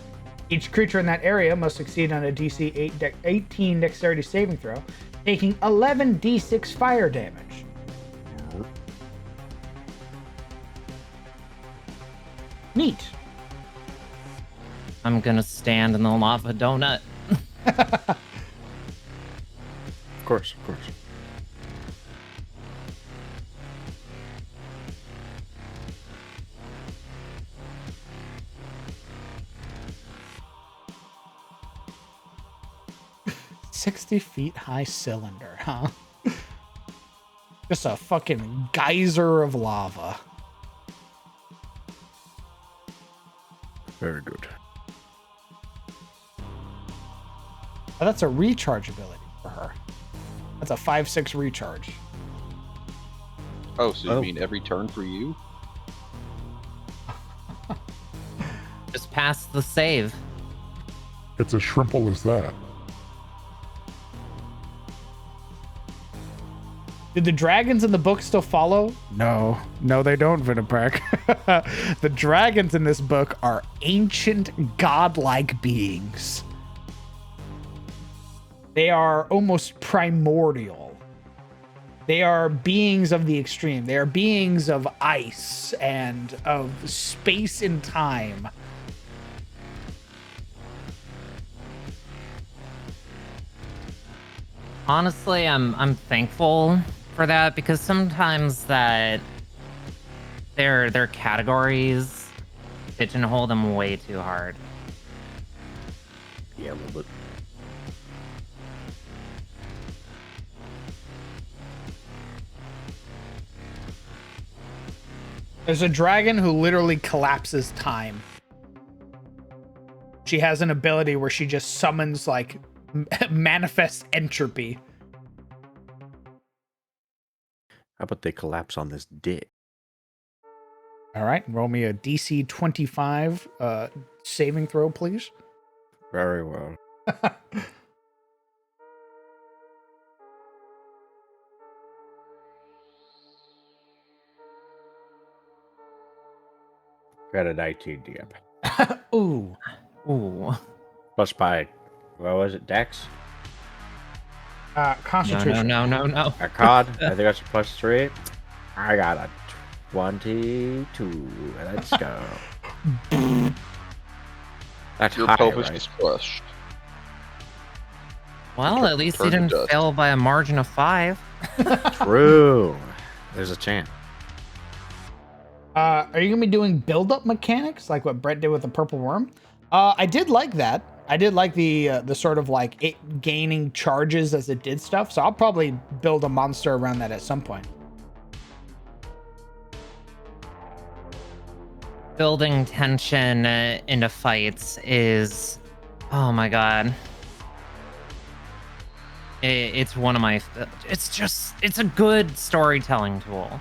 Speaker 3: Each creature in that area must succeed on a DC 18 dexterity saving throw, taking 11 d6 fire damage. Neat.
Speaker 2: I'm gonna stand in the lava donut.
Speaker 6: Of course, of course.
Speaker 3: $60 high cylinder, huh? Just a fucking geyser of lava.
Speaker 6: Very good.
Speaker 3: Oh, that's a recharge ability for her. That's a 5/6 recharge.
Speaker 1: Oh, so you
Speaker 6: Oh.
Speaker 1: mean every turn for you?
Speaker 2: Just pass the save.
Speaker 4: It's as simple as that.
Speaker 3: Did the dragons in the book still follow? No, they don't, Viniprak. The dragons in this book are ancient godlike beings. They are almost primordial. They are beings of the extreme. They are beings of ice and of space and time.
Speaker 2: Honestly, I'm thankful for that because sometimes that their categories pigeonhole them way too hard.
Speaker 6: Yeah, a little bit.
Speaker 3: There's a dragon who literally collapses time. She has an ability where she just summons, like, manifest entropy.
Speaker 6: How about they collapse on this dick?
Speaker 3: All right, roll me a DC 25 saving throw, please.
Speaker 6: Very well. Got a 19 DM.
Speaker 3: Ooh.
Speaker 2: Ooh.
Speaker 6: Plus by, what was it, Dex?
Speaker 2: No,
Speaker 3: Concentration.
Speaker 2: no.
Speaker 6: A cod? I think that's a plus 3. I got a 22. Let's go. That's
Speaker 1: Your
Speaker 6: high,
Speaker 1: pelvis
Speaker 6: right?
Speaker 1: is crushed.
Speaker 2: Well, at least he
Speaker 1: Turn to
Speaker 2: didn't
Speaker 1: dust.
Speaker 2: fail by a margin of 5.
Speaker 6: True. There's a chance.
Speaker 3: Are you gonna be doing build-up mechanics like what Brett did with the purple worm? I did like that. I did like the sort of like it gaining charges as it did stuff. So I'll probably build a monster around that at some point.
Speaker 2: Building tension into fights is, oh my god. It's one of my, it's a good storytelling tool.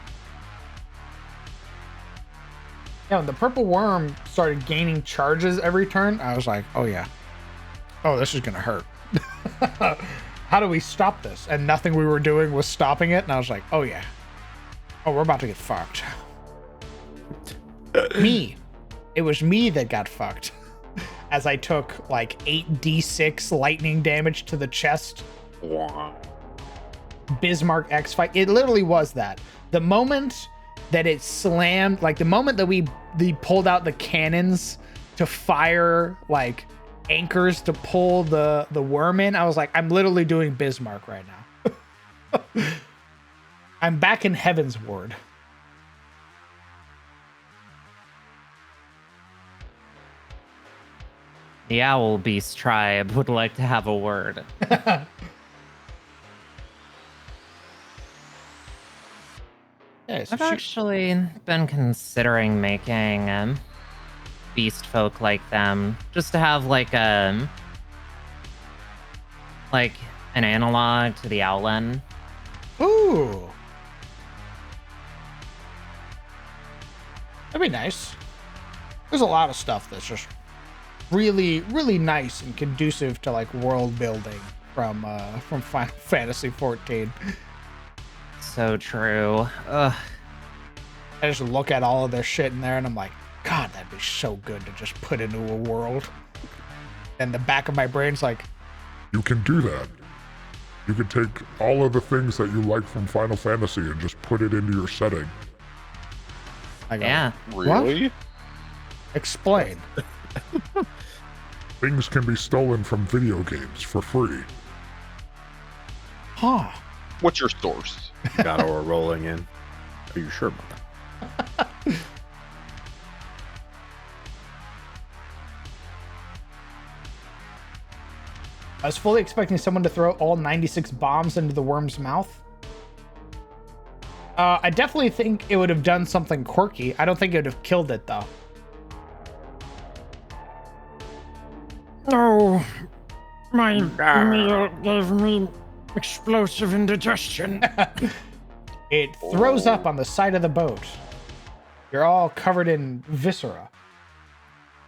Speaker 3: Yeah, when the purple worm started gaining charges every turn, I was like, oh yeah. Oh, this is gonna hurt. How do we stop this? And nothing we were doing was stopping it, and I was like, oh yeah. Oh, we're about to get fucked. Me. It was me that got fucked. As I took like 8d6 lightning damage to the chest. Bismarck X fight. It literally was that. The moment that it slammed, like the moment that we pulled out the cannons to fire like anchors to pull the worm in. I was like, I'm literally doing Bismarck right now. I'm back in Heaven's Ward.
Speaker 2: The Owl Beast tribe would like to have a word.
Speaker 3: Yeah, so
Speaker 2: I've actually been considering making beast folk like them, just to have like an analog to the Owlin.
Speaker 3: Ooh. That'd be nice. There's a lot of stuff that's just really, really nice and conducive to like world building from Final Fantasy 14.
Speaker 2: So true. Ugh.
Speaker 3: I just look at all of their shit in there and I'm like, God, that'd be so good to just put into a world. And the back of my brain's like,
Speaker 4: You can do that. You can take all of the things that you like from Final Fantasy and just put it into your setting.
Speaker 3: I go,
Speaker 2: Yeah.
Speaker 1: Really?
Speaker 3: explain.
Speaker 4: Things can be stolen from video games for free.
Speaker 3: Huh.
Speaker 1: What's your source?
Speaker 6: God, we're rolling in. Are you sure about that?
Speaker 3: I was fully expecting someone to throw all 96 bombs into the worm's mouth. I definitely think it would have done something quirky. I don't think it would have killed it, though.
Speaker 7: No, my meal gave me explosive indigestion.
Speaker 3: It throws up on the side of the boat. You're all covered in viscera.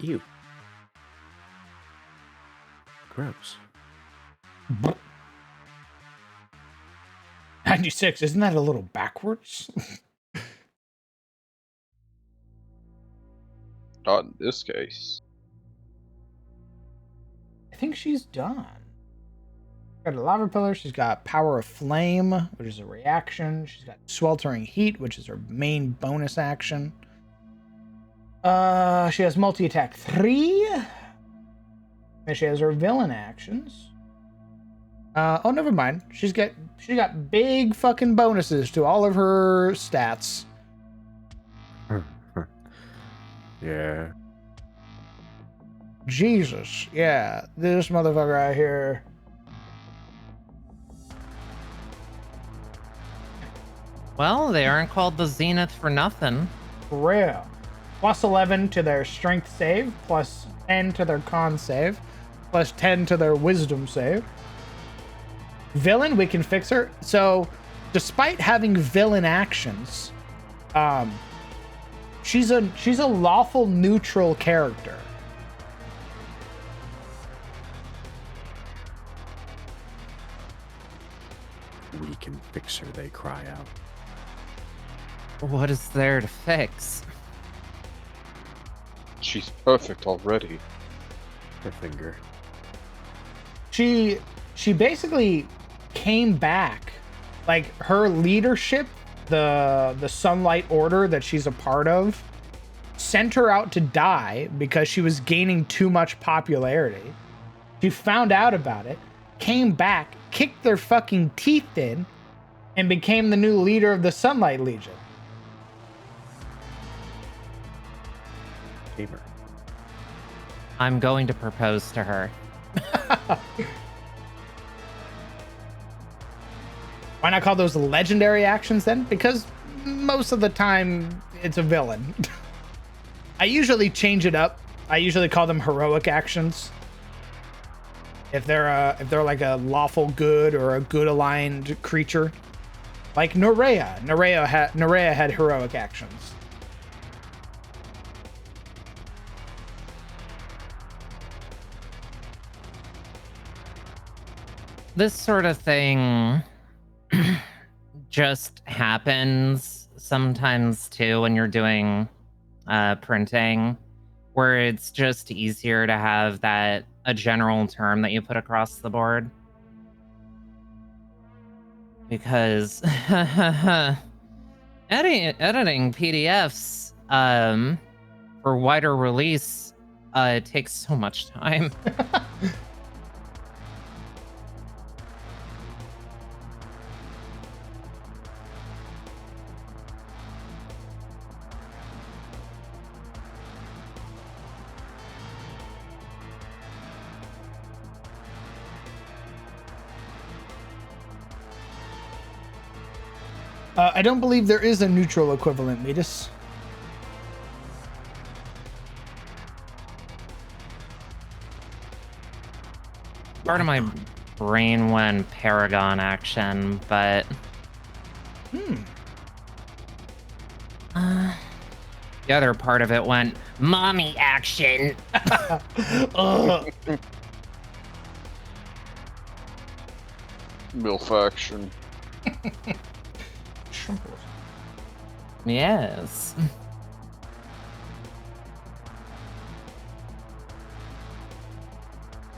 Speaker 6: Ew. Gross.
Speaker 3: 96, isn't that a little backwards?
Speaker 1: Not in this case.
Speaker 3: I think she's done. Got a lava pillar. She's got power of flame, which is a reaction. She's got sweltering heat, which is her main bonus action. She has multi-attack 3. And she has her villain actions. Oh, never mind. She got big fucking bonuses to all of her stats.
Speaker 6: Yeah.
Speaker 3: Jesus, yeah, this motherfucker right here.
Speaker 2: Well, they aren't called the Zenith for nothing.
Speaker 3: For real. Plus 11 to their strength save, plus 10 to their con save, plus 10 to their wisdom save. Villain, we can fix her. So, despite having villain actions, she's a lawful neutral character.
Speaker 6: We can fix her, they cry out.
Speaker 2: What is there to fix?
Speaker 1: She's perfect already.
Speaker 6: Her finger.
Speaker 3: She basically came back. Like her leadership, the Sunlight Order that she's a part of, sent her out to die because she was gaining too much popularity. She found out about it, came back, kicked their fucking teeth in, and became the new leader of the Sunlight Legion.
Speaker 6: Gamer.
Speaker 2: I'm going to propose to her.
Speaker 3: Why not call those legendary actions then? Because most of the time it's a villain. I usually change it up. I usually call them heroic actions. If they're like a lawful good or a good aligned creature, like Nerea. Nerea had heroic actions.
Speaker 2: This sort of thing just happens sometimes too when you're doing printing, where it's just easier to have that a general term that you put across the board. Because editing PDFs for wider release It takes so much time.
Speaker 3: I don't believe there is a neutral equivalent, Metis.
Speaker 2: Part of my brain went Paragon action, but the other part of it went mommy action.
Speaker 3: Ugh.
Speaker 1: MILF action.
Speaker 3: Shrimples.
Speaker 2: Yes.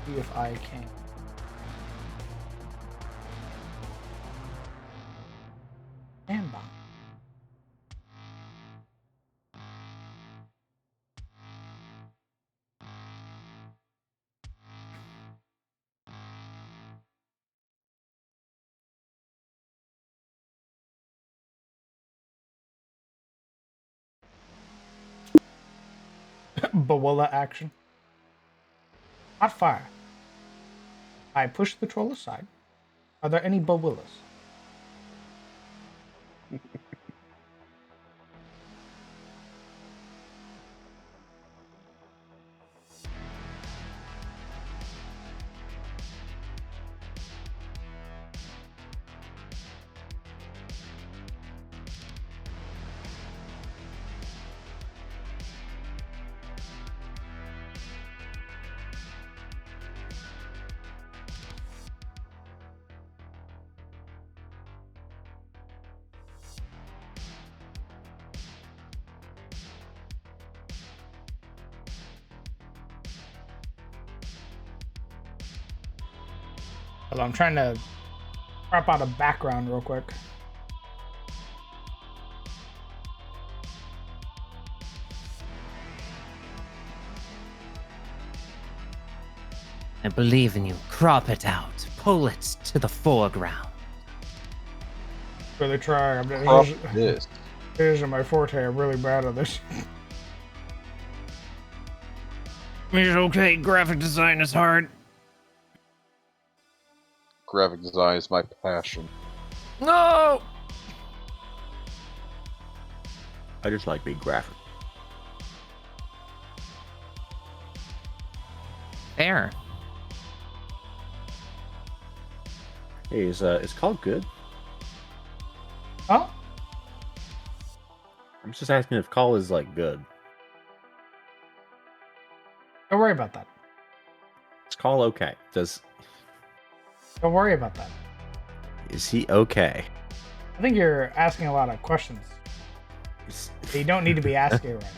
Speaker 3: See if I can. Stand by. Bawilla action. Hot fire. I push the troll aside. Are there any Bawillas? Hold on, I'm trying to crop out a background real quick.
Speaker 2: I believe in you. Crop it out. Pull it to the foreground.
Speaker 3: Really try.
Speaker 1: Crop this.
Speaker 3: Here's my forte. I'm really bad at this.
Speaker 7: It's okay, graphic design is hard.
Speaker 1: Graphic design is my passion.
Speaker 7: No!
Speaker 6: I just like being graphic.
Speaker 2: Fair.
Speaker 6: Hey, is called good?
Speaker 3: Oh,
Speaker 6: I'm just asking if call is like good.
Speaker 3: don't worry about that.
Speaker 6: Is call okay?
Speaker 3: Don't worry about that.
Speaker 6: Is he okay?
Speaker 3: I think you're asking a lot of questions that you don't need to be asking right now.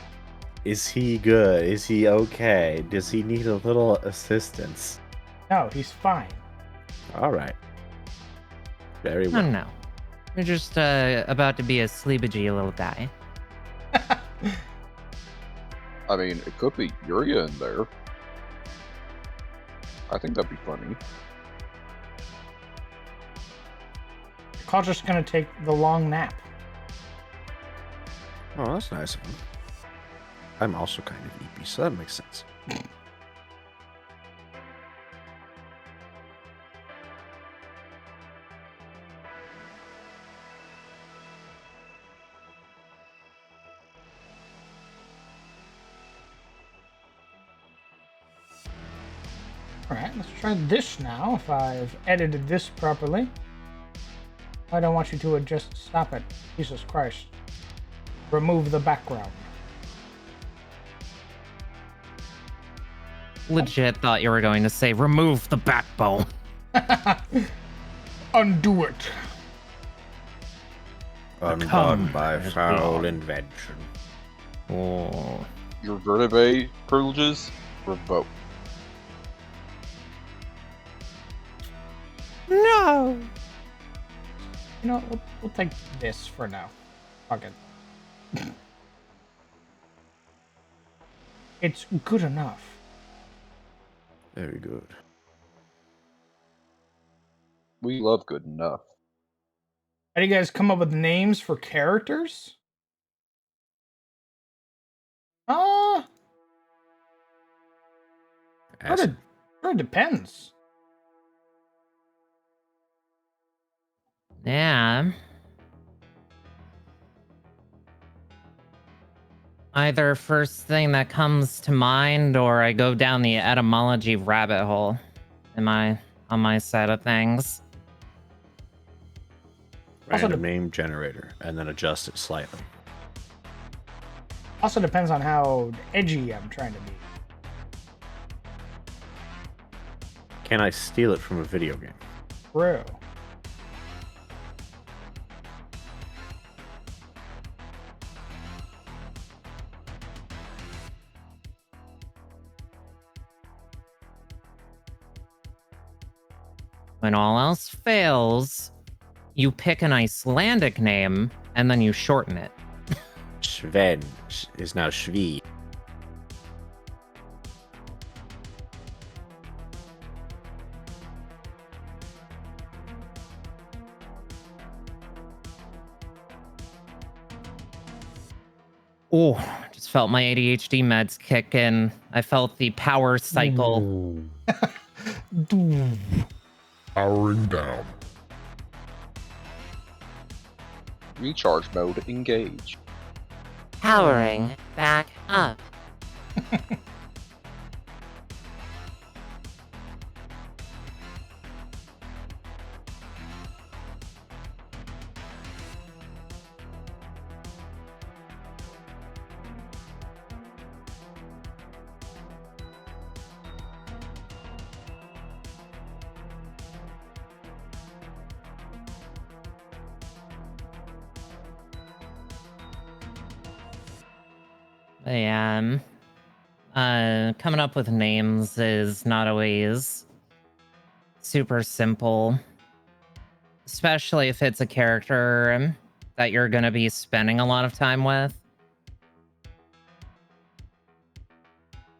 Speaker 6: Is he good? Is he okay? Does he need a little assistance?
Speaker 3: No, he's fine.
Speaker 6: All right. Very
Speaker 2: I
Speaker 6: well.
Speaker 2: don't know. You're just about to be a sleepy little guy.
Speaker 1: I mean, it could be Yuria in there. I think that'd be funny.
Speaker 3: Call's just gonna take the long nap.
Speaker 6: Oh, that's nice of him. I'm also kind of EP, so that makes sense.
Speaker 3: Alright, let's try this now, if I've edited this properly. I don't want you to just stop it. Jesus Christ. Remove the background.
Speaker 2: Legit thought you were going to say remove the backbone.
Speaker 3: Undo it.
Speaker 6: Undone by
Speaker 2: as
Speaker 6: foul
Speaker 2: blood.
Speaker 6: invention.
Speaker 2: Oh.
Speaker 1: Your vertebrae privileges revoked.
Speaker 2: No.
Speaker 3: You know, we'll take this for now. Fuck it. It's good enough.
Speaker 6: Very good.
Speaker 1: We love good enough.
Speaker 3: How do you guys come up with names for characters? Sort
Speaker 6: Acid.
Speaker 3: of depends.
Speaker 2: Yeah. Either first thing that comes to mind, or I go down the etymology rabbit hole. On my side of things?
Speaker 3: Also
Speaker 6: Random name generator, and then adjust it slightly.
Speaker 3: Also depends on how edgy I'm trying to be.
Speaker 6: Can I steal it from a video game?
Speaker 3: True.
Speaker 2: When all else fails, you pick an Icelandic name and then you shorten it.
Speaker 6: Sven is now Shvi.
Speaker 2: Oh, just felt my ADHD meds kick in. I felt the power cycle.
Speaker 4: Powering down.
Speaker 1: Recharge mode engage.
Speaker 2: Powering back up. Yeah. Coming up with names is not always super simple, especially if it's a character that you're going to be spending a lot of time with.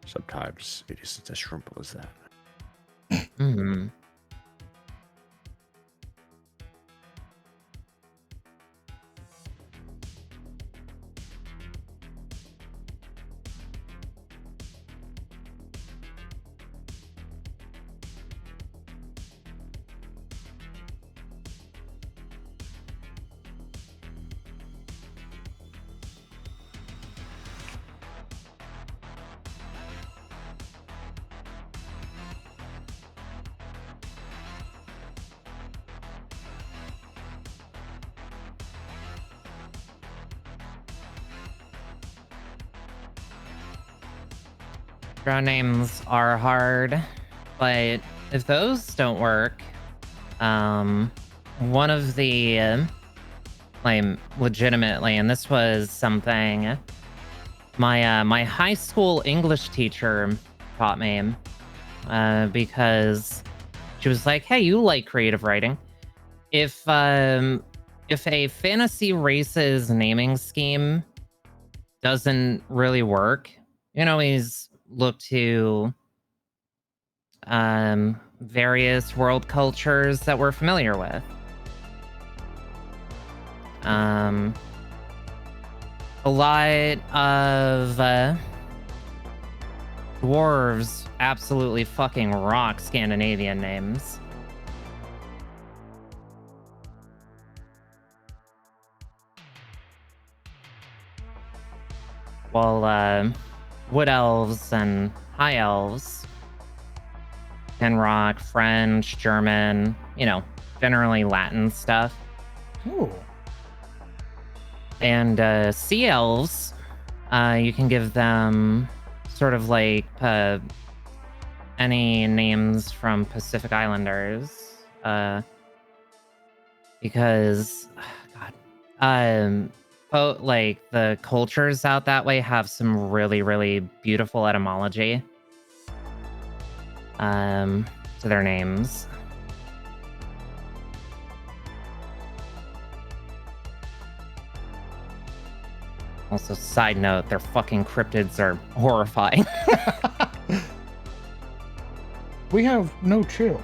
Speaker 6: Sometimes it isn't as simple as that.
Speaker 2: Hmm. Draw names are hard, but if those don't work, one of the like legitimately, and this was something my high school English teacher taught me, because she was like, "Hey, you like creative writing? If a fantasy race's naming scheme doesn't really work, you can always look to various world cultures that we're familiar with. A lot of dwarves absolutely fucking rock Scandinavian names. While wood elves and high elves can rock French, German, you know, generally Latin stuff.
Speaker 3: Ooh.
Speaker 2: And sea elves, you can give them sort of like any names from Pacific Islanders, because like the cultures out that way have some really, really beautiful etymology to their names. Also, side note, their fucking cryptids are horrifying.
Speaker 3: We have no chill.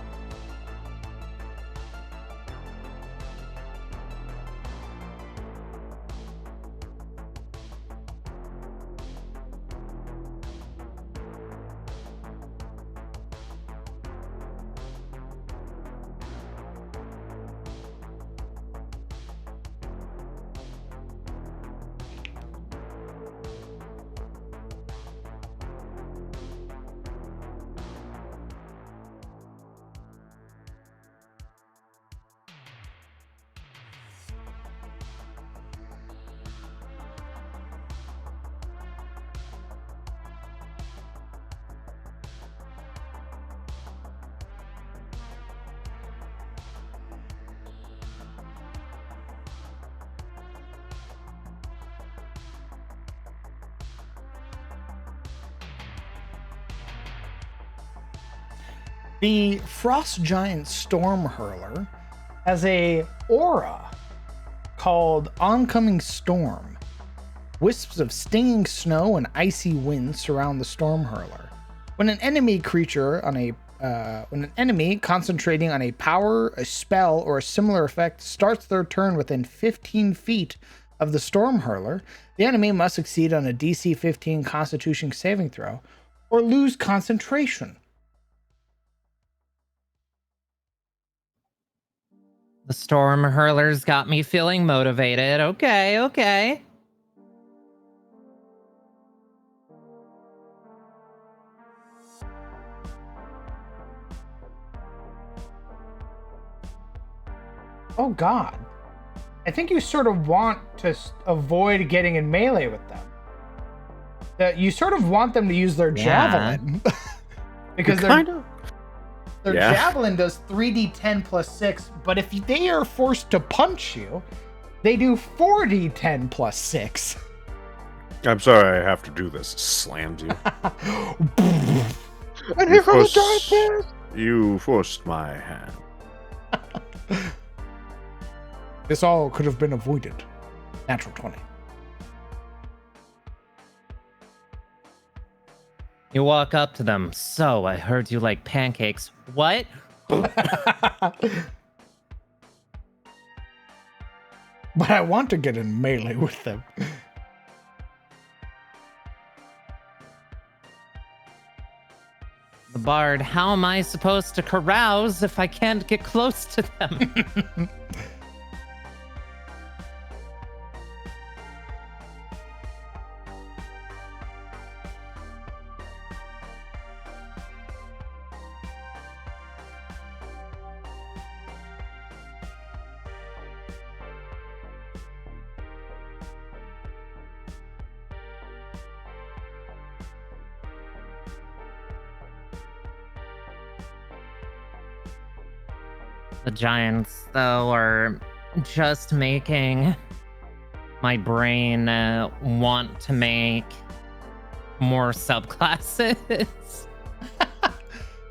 Speaker 3: The Frost Giant Storm Hurler has a aura called Oncoming Storm. Wisps of stinging snow and icy winds surround the Storm Hurler. When an enemy concentrating on a power, a spell, or a similar effect starts their turn within 15 feet of the Storm Hurler, the enemy must succeed on a DC 15 Constitution saving throw or lose concentration.
Speaker 2: The Storm Hurlers got me feeling motivated. Okay.
Speaker 3: Oh god. I think you sort of want to avoid getting in melee with them. You sort of want them to use their javelin. Because their javelin does 3d10 plus 6, but if they are forced to punch you, they do 4d10 plus 6.
Speaker 6: I'm sorry I have to do this. Slams you.
Speaker 1: And here comes the giant bear!
Speaker 6: You forced my hand.
Speaker 3: This all could have been avoided. Natural 20.
Speaker 2: You walk up to them. So, I heard you like pancakes. What?
Speaker 3: But I want to get in melee with them.
Speaker 2: The bard, how am I supposed to carouse if I can't get close to them? The giants, though, are just making my brain want to make more subclasses.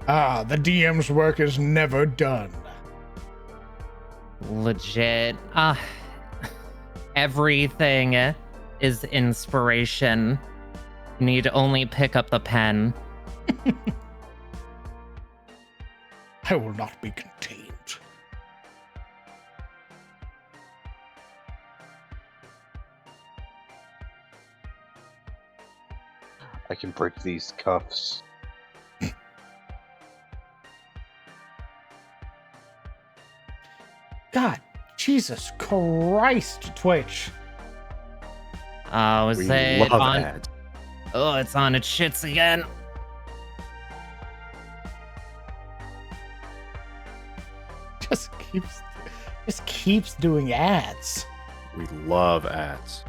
Speaker 3: The DM's work is never done.
Speaker 2: Legit. Everything is inspiration. You need to only pick up the pen.
Speaker 3: I will not be contained.
Speaker 1: I can break these cuffs.
Speaker 3: God, Jesus Christ, Twitch.
Speaker 2: Oh, is
Speaker 6: We
Speaker 2: it
Speaker 6: love
Speaker 2: on?
Speaker 6: ads.
Speaker 2: Oh, it's on its shits again.
Speaker 3: Just keeps doing ads.
Speaker 6: We love ads.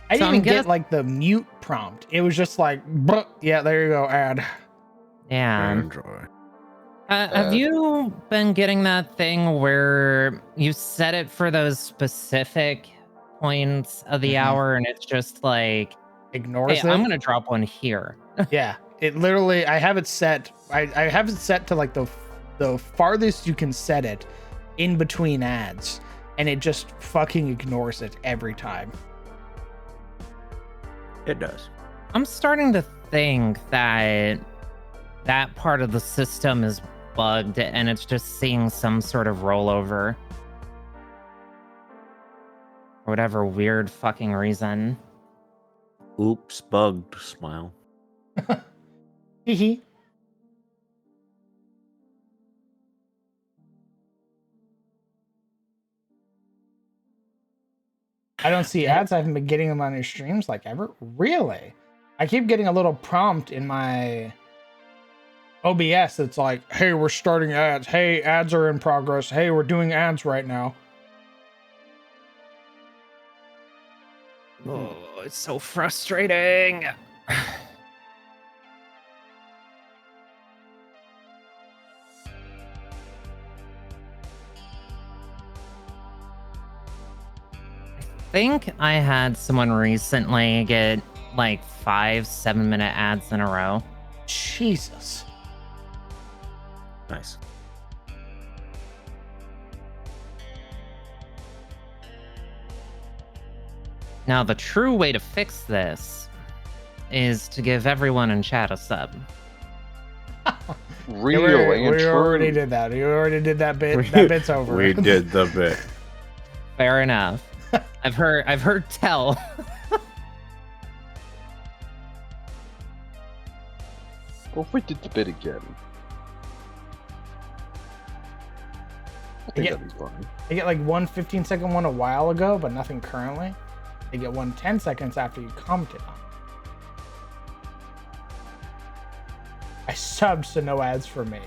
Speaker 3: I
Speaker 2: So
Speaker 3: didn't
Speaker 2: I'm
Speaker 3: even
Speaker 2: guess-
Speaker 3: get like the mute prompt. It was just like, yeah, there you go, ad.
Speaker 2: Yeah.
Speaker 6: Enjoy.
Speaker 2: Have you been getting that thing where you set it for those specific points of the hour and it's just like,
Speaker 3: Ignores
Speaker 2: hey,
Speaker 3: it.
Speaker 2: I'm going to drop one here.
Speaker 3: Yeah, it literally. I have it set. I have it set to like the farthest you can set it in between ads, and it just fucking ignores it every time.
Speaker 6: It does.
Speaker 2: I'm starting to think that that part of the system is bugged and it's just seeing some sort of rollover. For whatever weird fucking reason.
Speaker 6: Oops, bugged. Smile.
Speaker 3: Hee hee. I don't see ads. I haven't been getting them on your streams like ever. Really? I keep getting a little prompt in my OBS that's like, hey, we're starting ads. Hey, ads are in progress. Hey, we're doing ads right now.
Speaker 2: Oh, it's so frustrating. I think I had someone recently get like 5-7 minute ads in a row.
Speaker 3: Jesus.
Speaker 6: Nice.
Speaker 2: Now, the true way to fix this is to give everyone in chat a sub.
Speaker 1: Real and
Speaker 3: we
Speaker 1: true.
Speaker 3: already did that. You already did that bit. That bit's over.
Speaker 6: We did the bit.
Speaker 2: Fair enough. I've heard tell.
Speaker 1: What if we did the bit again? I think
Speaker 3: Yeah.
Speaker 1: that'd be funny.
Speaker 3: I get like one 15-second one a while ago, but nothing currently. I get one 10 seconds after you commented on it. I subbed, so no ads for me.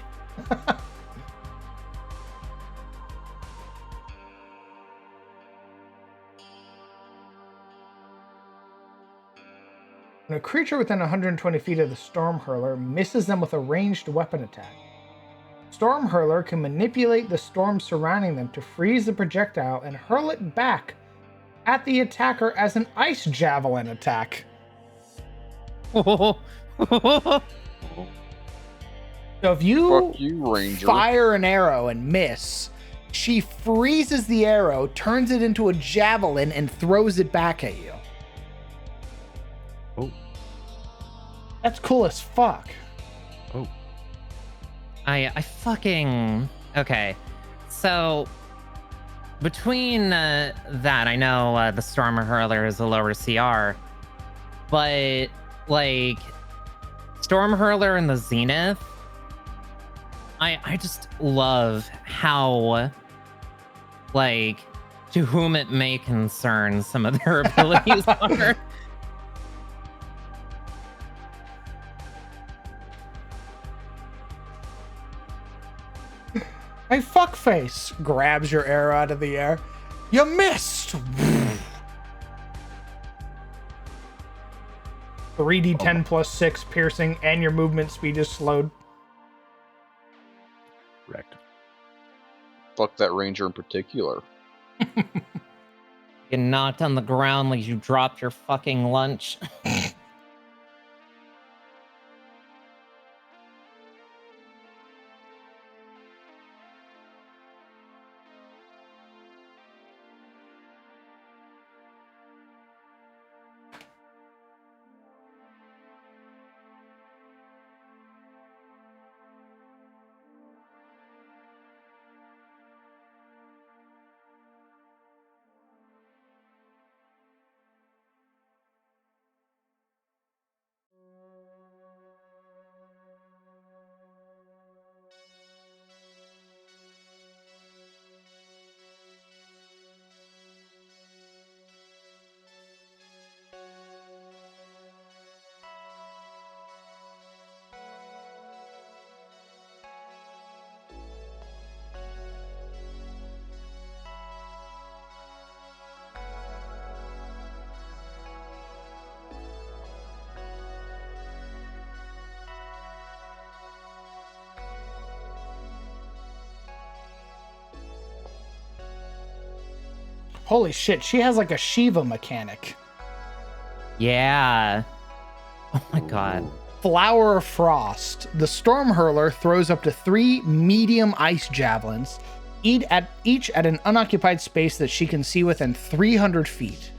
Speaker 3: When a creature within 120 feet of the Storm Hurler misses them with a ranged weapon attack, Storm Hurler can manipulate the storm surrounding them to freeze the projectile and hurl it back at the attacker as an ice javelin attack. So if you,
Speaker 1: Fuck you, Ranger.
Speaker 3: fire an arrow and miss, she freezes the arrow, turns it into a javelin, and throws it back at you.
Speaker 6: Oh.
Speaker 3: That's cool as fuck.
Speaker 6: Oh.
Speaker 2: I fucking... Okay. So, between that, I know the Storm Hurler is a lower CR, but, like, Storm Hurler in the Zenith, I just love how, like, to whom it may concern, some of their abilities are.
Speaker 3: Hey, fuckface grabs your arrow out of the air. You missed! 3d10 plus 6 piercing, and your movement speed is slowed.
Speaker 6: Wrecked.
Speaker 1: Fuck that Ranger in particular.
Speaker 2: Get knocked on the ground like you dropped your fucking lunch.
Speaker 3: Holy shit, she has like a Shiva mechanic.
Speaker 2: Yeah. Oh my god.
Speaker 3: Flower of Frost. The Storm Hurler throws up to 3 medium ice javelins, each at an unoccupied space that she can see within 300 feet.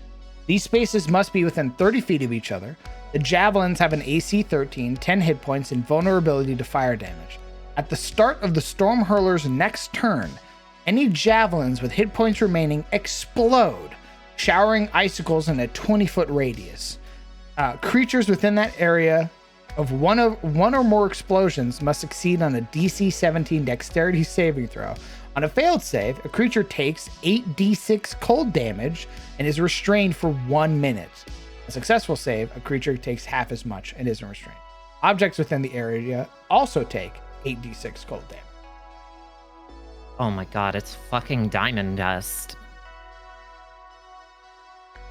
Speaker 3: These spaces must be within 30 feet of each other. The javelins have an AC 13, 10 hit points, and vulnerability to fire damage. At the start of the Storm Hurler's next turn, any javelins with hit points remaining explode, showering icicles in a 20-foot radius. Creatures within that area of one or more explosions must succeed on a DC 17 dexterity saving throw. On a failed save, a creature takes 8d6 cold damage and is restrained for 1 minute. A successful save, a creature takes half as much and isn't restrained. Objects within the area also take 8d6 cold damage.
Speaker 2: Oh my god, it's fucking diamond dust.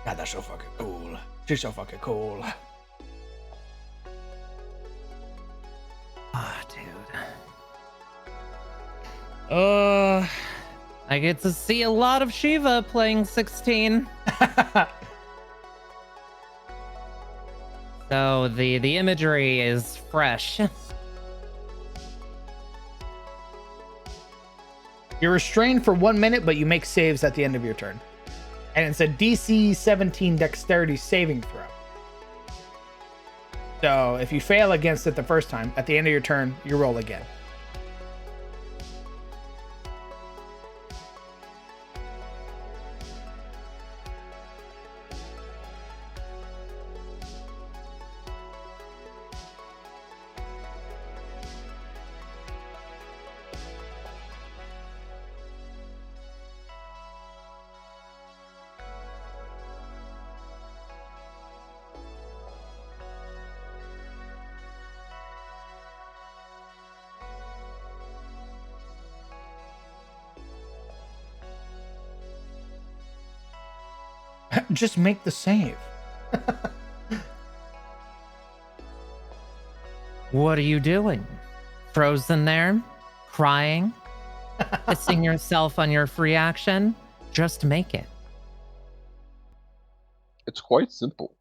Speaker 3: God, that's so fucking cool. She's so fucking cool.
Speaker 2: Oh, dude. I get to see a lot of Shiva playing 16. So the imagery is fresh.
Speaker 3: You're restrained for 1 minute, but you make saves at the end of your turn. And it's a DC 17 dexterity saving throw. So if you fail against it the first time, at the end of your turn, you roll again. Just make the save.
Speaker 2: What are you doing? Frozen there? Crying? Pissing yourself on your free action? Just make it.
Speaker 1: It's quite simple.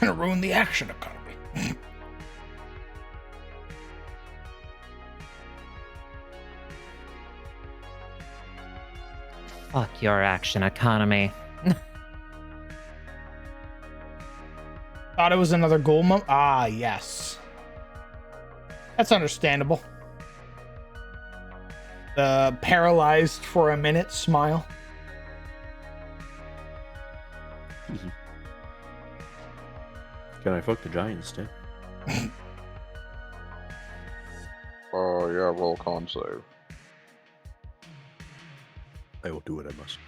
Speaker 3: Gonna ruin the action economy.
Speaker 2: Fuck your action economy.
Speaker 3: Thought it was another ghoul mum. Ah, yes. That's understandable. The paralyzed for a minute smile.
Speaker 6: Can I fuck the giants too?
Speaker 1: Oh yeah, roll con save.
Speaker 6: I will do what I must.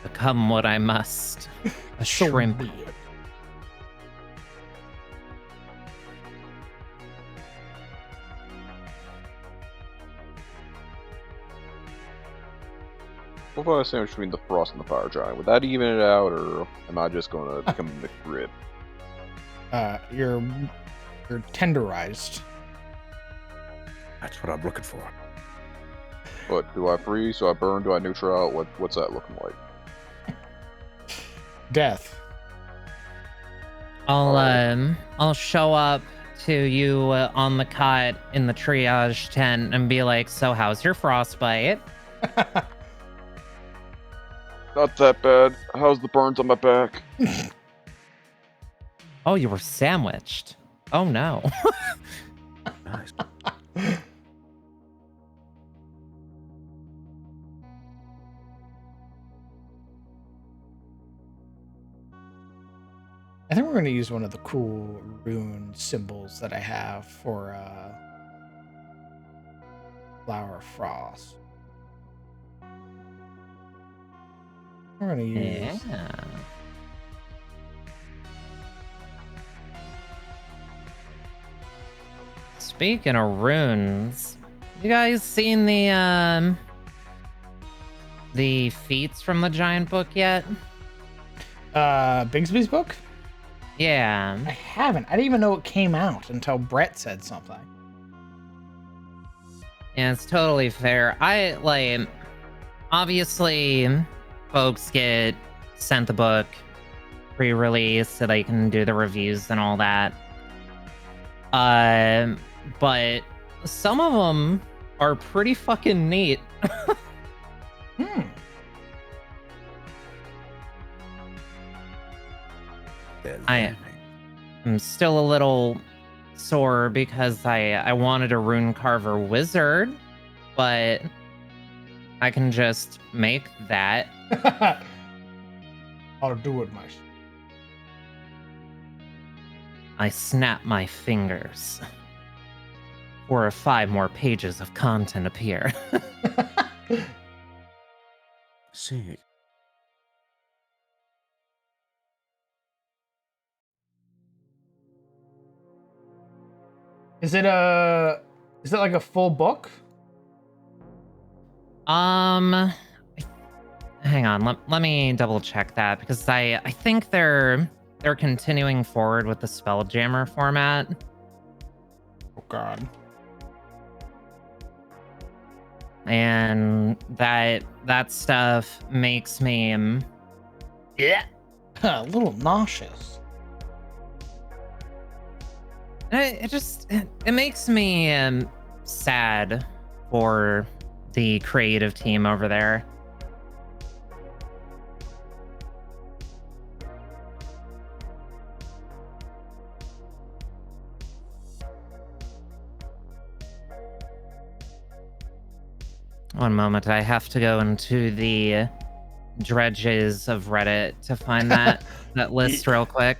Speaker 2: Become what I must. A
Speaker 3: So
Speaker 2: shrimp.
Speaker 3: weird.
Speaker 1: What about a sandwich between the frost and the fire giant? Would that even it out, or am I just gonna become a McRib?
Speaker 3: You're tenderized.
Speaker 6: That's what I'm looking for.
Speaker 1: But do I freeze? Do I burn? Do I neutral out? What's that looking like?
Speaker 3: Death.
Speaker 2: I'll show up to you on the cot in the triage tent and be like, so how's your frostbite?
Speaker 1: Not that bad. How's the burns on my back?
Speaker 2: Oh, you were sandwiched. Oh no.
Speaker 6: Nice.
Speaker 3: I think we're going to use one of the cool rune symbols that I have for Flower of Frost. We're going to use...
Speaker 2: Yeah. Speaking of runes, you guys seen the feats from the giant book yet?
Speaker 3: Bigsby's book?
Speaker 2: Yeah.
Speaker 3: I haven't. I didn't even know it came out until Brett said something.
Speaker 2: Yeah, it's totally fair. Obviously, folks get sent the book pre-release so they can do the reviews and all that. But some of them are pretty fucking neat. I'm still a little sore because I wanted a rune carver wizard, but I can just make that.
Speaker 3: I'll do it myself.
Speaker 2: I snap my fingers. 4 or 5 more pages of content appear.
Speaker 6: See.
Speaker 3: Is it like a full book?
Speaker 2: Hang on, let me double check that because I think they're continuing forward with the Spelljammer format.
Speaker 3: Oh god.
Speaker 2: And that stuff makes me
Speaker 3: a little nauseous.
Speaker 2: It makes me sad for the creative team over there. One moment, I have to go into the dredges of Reddit to find that list real quick.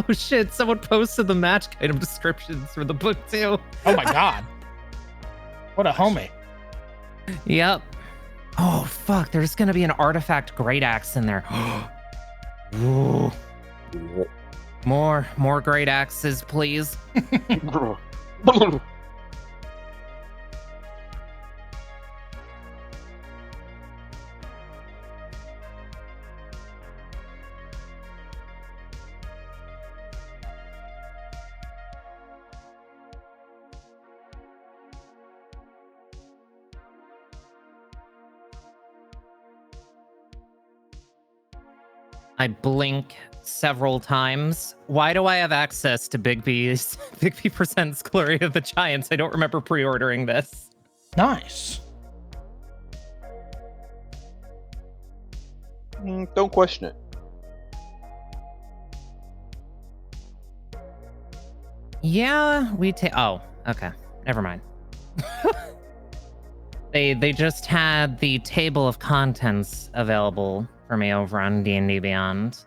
Speaker 2: Oh shit, someone posted the match item descriptions for the book too.
Speaker 3: Oh my god. What a homie.
Speaker 2: Yep. Oh fuck, there's gonna be an artifact great axe in there. Ooh. More great axes, please. I blink several times. Why do I have access to Bigby Presents Glory of the Giants? I don't remember pre-ordering this.
Speaker 3: Nice.
Speaker 1: Don't question it.
Speaker 2: Yeah, oh, okay. Never mind. They just had the table of contents available for me over on D&D Beyond.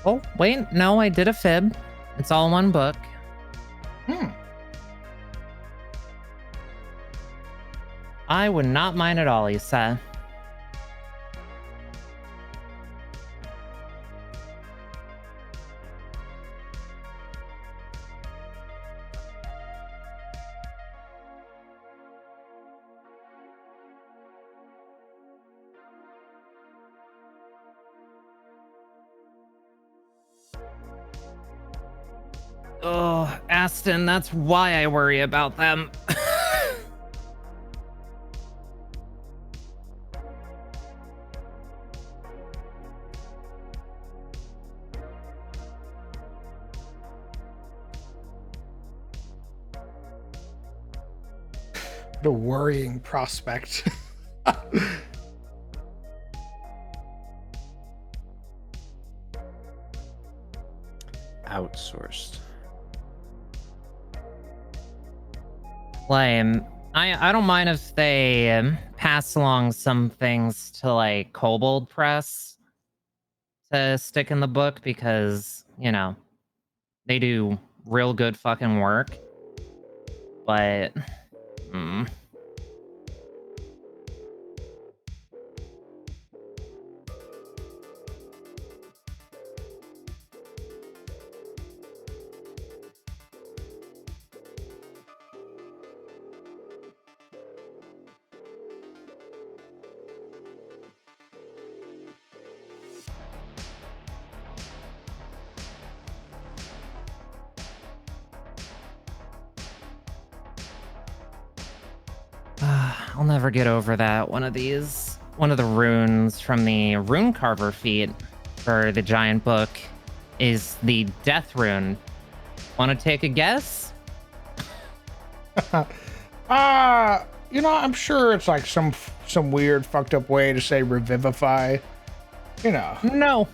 Speaker 2: Oh, wait, no, I did a fib. It's all one book. I would not mind at all, Issa. Oh, Aston, that's why I worry about them.
Speaker 3: The worrying prospect.
Speaker 6: Outsourced.
Speaker 2: Lame. I don't mind if they pass along some things to like Kobold Press to stick in the book because, you know, they do real good fucking work. But I'll never get over that. One of the runes from the rune carver feat for the giant book is the death rune. Want to take a guess?
Speaker 3: I'm sure it's like some weird fucked up way to say revivify. You know.
Speaker 2: No.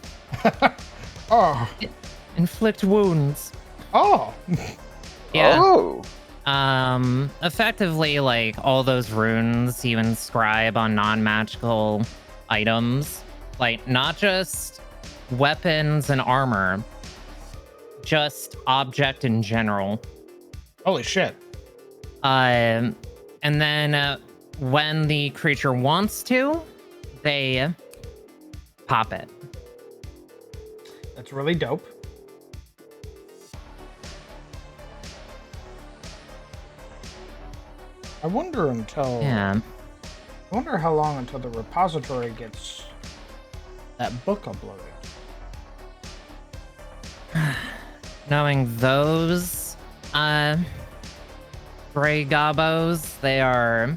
Speaker 3: Oh.
Speaker 2: Inflict wounds.
Speaker 3: Oh.
Speaker 2: Yeah.
Speaker 1: Oh.
Speaker 2: Effectively, like, all those runes you inscribe on non-magical items, like, not just weapons and armor, just object in general.
Speaker 3: Holy shit.
Speaker 2: And then when the creature wants to, they pop it.
Speaker 3: That's really dope. I wonder how long until the repository gets that book uploaded.
Speaker 2: Knowing those gray gobos, they are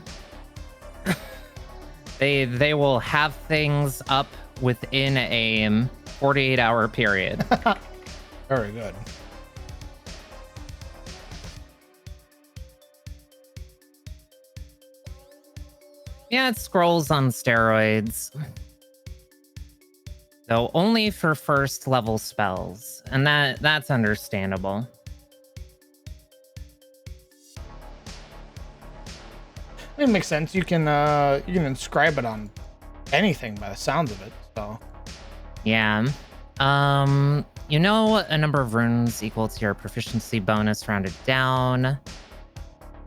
Speaker 2: they will have things up within a 48-hour period.
Speaker 3: Very good.
Speaker 2: Yeah, it's scrolls on steroids. Though only for first level spells, and that's understandable.
Speaker 3: It makes sense. You can inscribe it on anything by the sounds of it. So
Speaker 2: Yeah. You know, a number of runes equal to your proficiency bonus rounded down.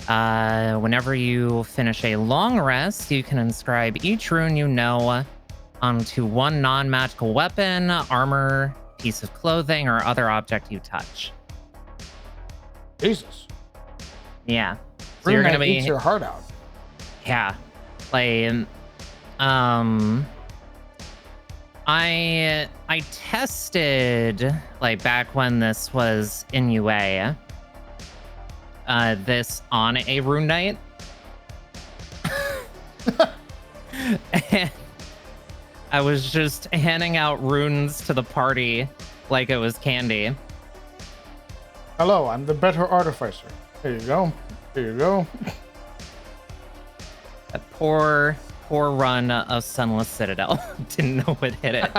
Speaker 2: Whenever you finish a long rest, you can inscribe each rune you know onto one non-magical weapon, armor, piece of clothing, or other object you touch.
Speaker 3: Jesus.
Speaker 2: Yeah. So you're gonna be
Speaker 3: eats your heart out.
Speaker 2: Yeah. Like, I tested, like, back when this was in UA, this on a rune night. And I was just handing out runes to the party like it was candy.
Speaker 3: Hello, I'm the better artificer. Here you go. Here you go.
Speaker 2: That poor run of Sunless Citadel. Didn't know what hit it.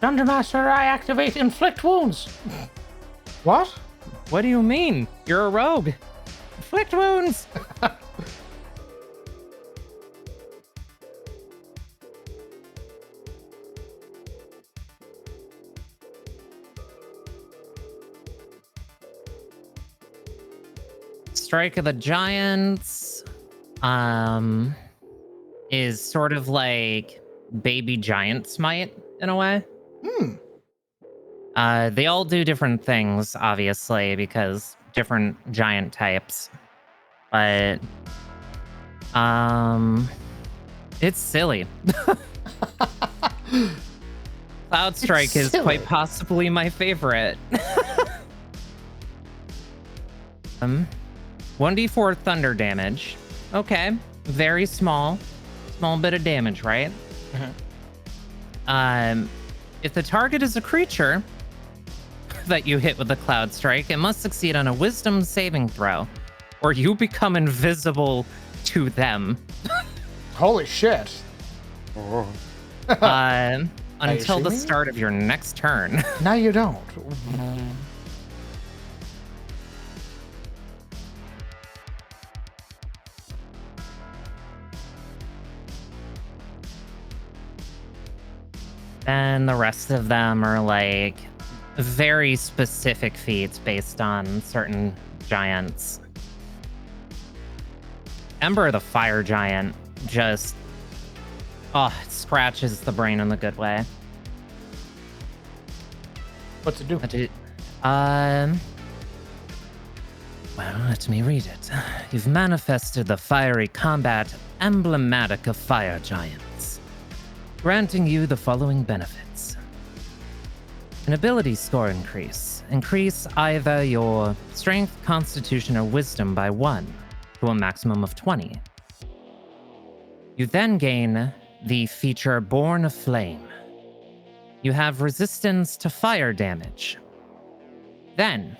Speaker 3: Dungeon Master, I activate inflict wounds. What?
Speaker 2: What do you mean? You're a rogue. Inflict wounds. Strike of the Giants is sort of like baby giant smite in a way. They all do different things, obviously, because different giant types. But it's silly. Cloud Strike is quite possibly my favorite. 1d4 thunder damage. Okay, very small bit of damage, right?
Speaker 3: Uh-huh.
Speaker 2: If the target is a creature, that you hit with the Cloud Strike, it must succeed on a Wisdom saving throw, or you become invisible to them.
Speaker 3: Holy shit.
Speaker 2: Until
Speaker 3: see
Speaker 2: the
Speaker 3: me?
Speaker 2: start of your next turn.
Speaker 3: Now you don't.
Speaker 2: And the rest of them are like very specific feats based on certain giants. Ember the Fire Giant just it scratches the brain in the good way.
Speaker 3: What's it do?
Speaker 2: Well, let me read it. You've manifested the fiery combat emblematic of fire giants, granting you the following benefits. An ability score increase. Increase either your strength, constitution, or wisdom by 1 to a maximum of 20. You then gain the feature Born of Flame. You have resistance to fire damage. Then,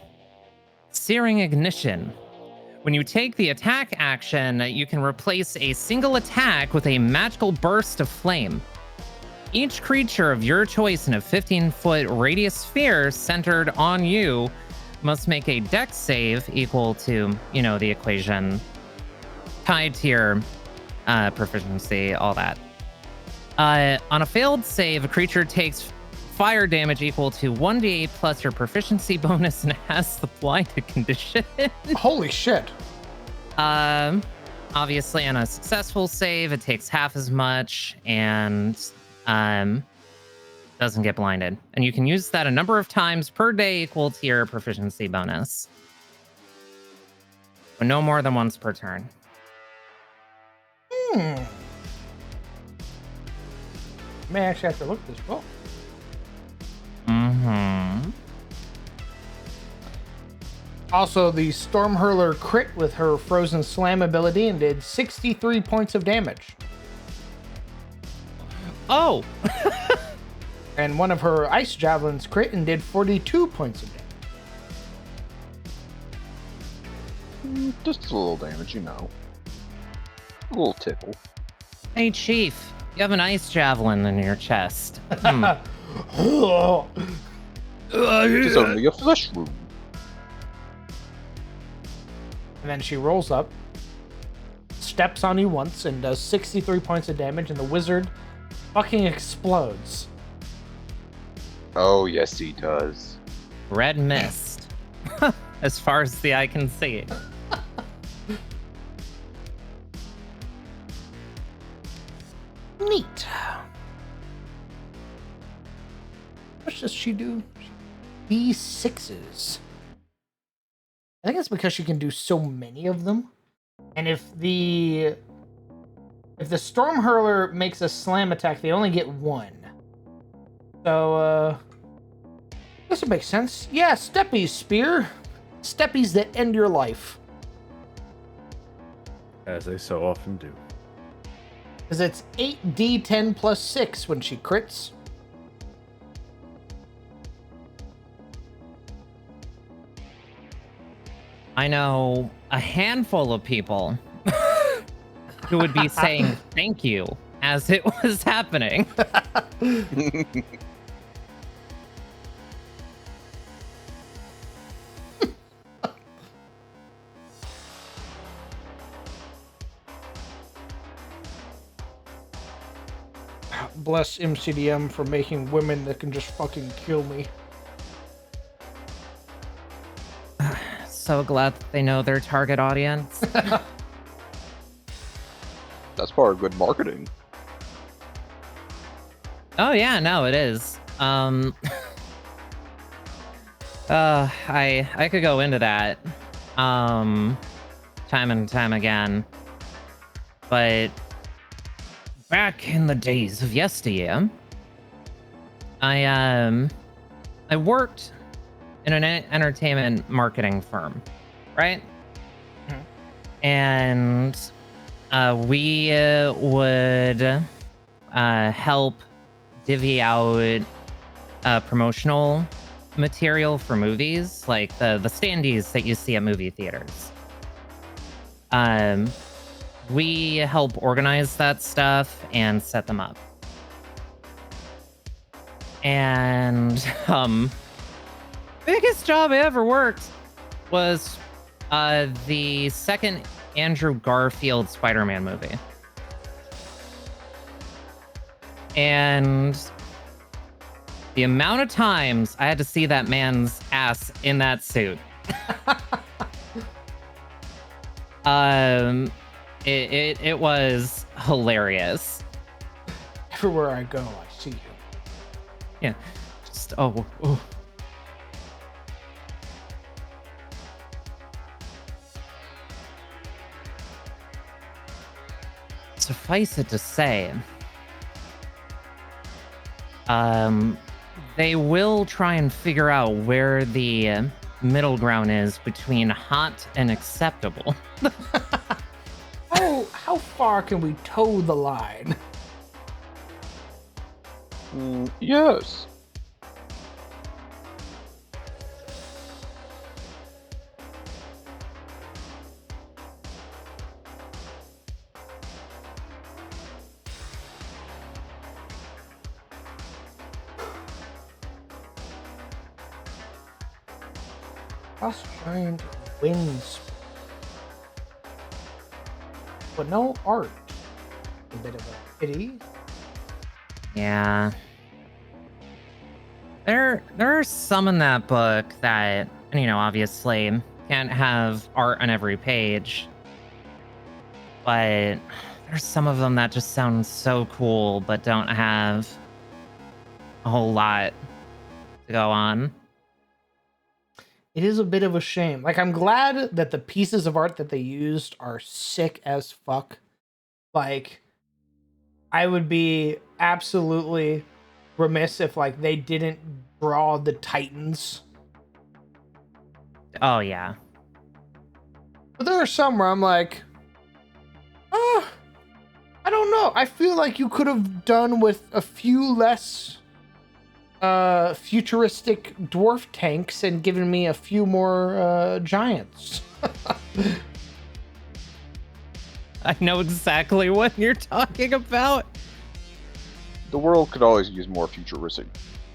Speaker 2: Searing Ignition. When you take the attack action, you can replace a single attack with a magical burst of flame. Each creature of your choice in a 15-foot radius sphere centered on you must make a dex save equal to, the equation tied to your proficiency, all that. On a failed save, a creature takes fire damage equal to 1d8 plus your proficiency bonus and has the blinded condition.
Speaker 3: Holy shit.
Speaker 2: Obviously, on a successful save, it takes half as much and doesn't get blinded. And you can use that a number of times per day equal to your proficiency bonus. But no more than once per turn.
Speaker 3: May actually have to look this book.
Speaker 2: Mm-hmm.
Speaker 3: Also, the Storm Hurler crit with her Frozen Slam ability and did 63 points of damage.
Speaker 2: Oh!
Speaker 3: And one of her Ice Javelins crit and did 42 points of damage.
Speaker 1: Just a little damage, A little tickle.
Speaker 2: Hey, Chief. You have an ice javelin in your chest.
Speaker 1: It's only a flesh wound.
Speaker 3: And then she rolls up, steps on you once, and does 63 points of damage, and the wizard fucking explodes.
Speaker 1: Oh, yes, he does.
Speaker 2: Red mist. As far as the eye can see.
Speaker 3: Neat. What does she do? D6s. I think it's because she can do so many of them. And if the Storm Hurler makes a slam attack, they only get 1. So, this would make sense. Yeah, Steppy's Spear. Steppies that end your life.
Speaker 6: As they so often do.
Speaker 3: Because it's 8d10 plus 6 when she crits.
Speaker 2: I know a handful of people who would be saying thank you as it was happening.
Speaker 3: Bless MCDM for making women that can just fucking kill me.
Speaker 2: So glad that they know their target audience.
Speaker 1: That's part of good marketing.
Speaker 2: Oh yeah, no, it is. I could go into that time and time again. But back in the days of yesteryear, I worked in an entertainment marketing firm, right?
Speaker 3: Mhm.
Speaker 2: And we would help divvy out promotional material for movies, like the standees that you see at movie theaters. We help organize that stuff and set them up. And biggest job I ever worked was the second Andrew Garfield Spider-Man movie. And the amount of times I had to see that man's ass in that suit. It was hilarious.
Speaker 3: Everywhere I go, I see him.
Speaker 2: Yeah. Just oh. Suffice it to say, they will try and figure out where the middle ground is between hot and acceptable.
Speaker 3: How far can we toe the line?
Speaker 1: Yes.
Speaker 3: Frost giant wings. But no art. A bit of a pity.
Speaker 2: Yeah. There are some in that book that, you know, obviously can't have art on every page. But there's some of them that just sound so cool, but don't have a whole lot to go on.
Speaker 3: It is a bit of a shame. Like, I'm glad that the pieces of art that they used are sick as fuck. Like, I would be absolutely remiss if, like, they didn't draw the Titans.
Speaker 2: Oh, yeah.
Speaker 3: But there are some where I'm like, I don't know. I feel like you could have done with a few less futuristic dwarf tanks and given me a few more giants.
Speaker 2: I know exactly what you're talking about.
Speaker 1: The world could always use more futuristic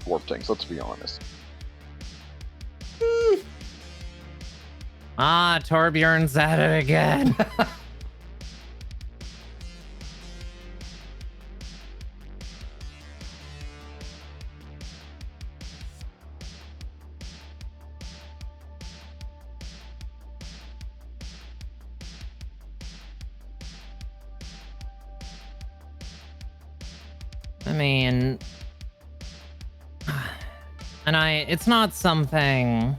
Speaker 1: dwarf tanks, let's be honest.
Speaker 2: Torbjorn's at it again. I mean, it's not something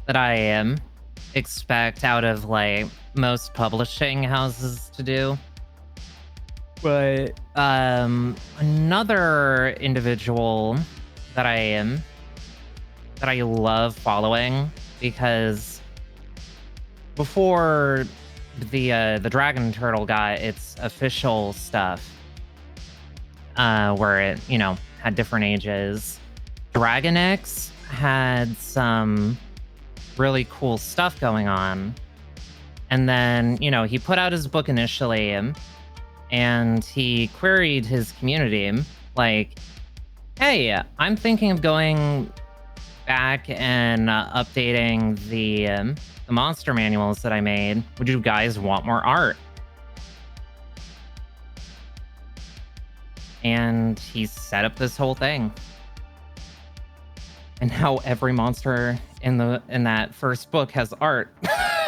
Speaker 2: that I expect out of, like, most publishing houses to do. But another individual that I love following, because before the Dragon Turtle got its official stuff, where it, you know, had different ages, Dragon X had some really cool stuff going on. And then, you know, he put out his book initially, and he queried his community, like, hey, I'm thinking of going back and updating the monster manuals that I made. Would you guys want more art? And he set up this whole thing. And now every monster in that first book has art.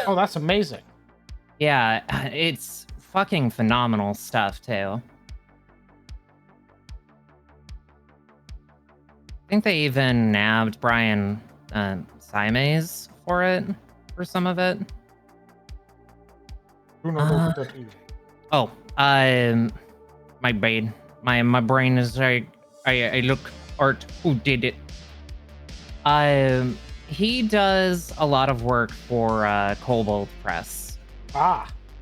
Speaker 3: Oh, that's amazing.
Speaker 2: Yeah, it's fucking phenomenal stuff too. I think they even nabbed Brian Simes for it, for some of it.
Speaker 3: Do not know what that is.
Speaker 2: Oh, my brain. My brain is like, I look art. Who did it? He does a lot of work for Kobold Press.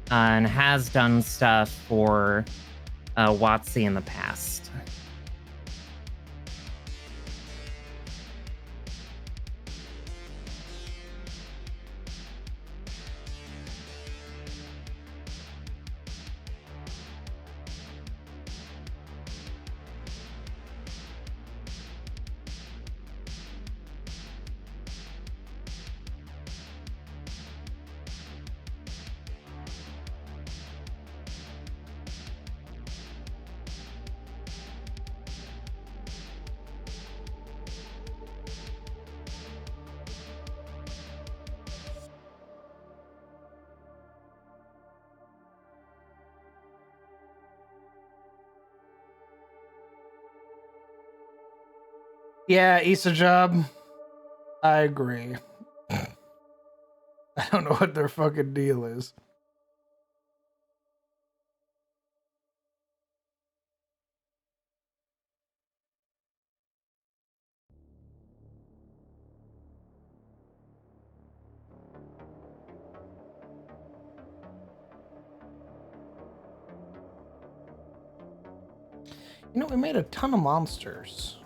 Speaker 2: And has done stuff for WotC in the past.
Speaker 3: Yeah, Issa Job. I agree. I don't know what their fucking deal is. You know, we made a ton of monsters.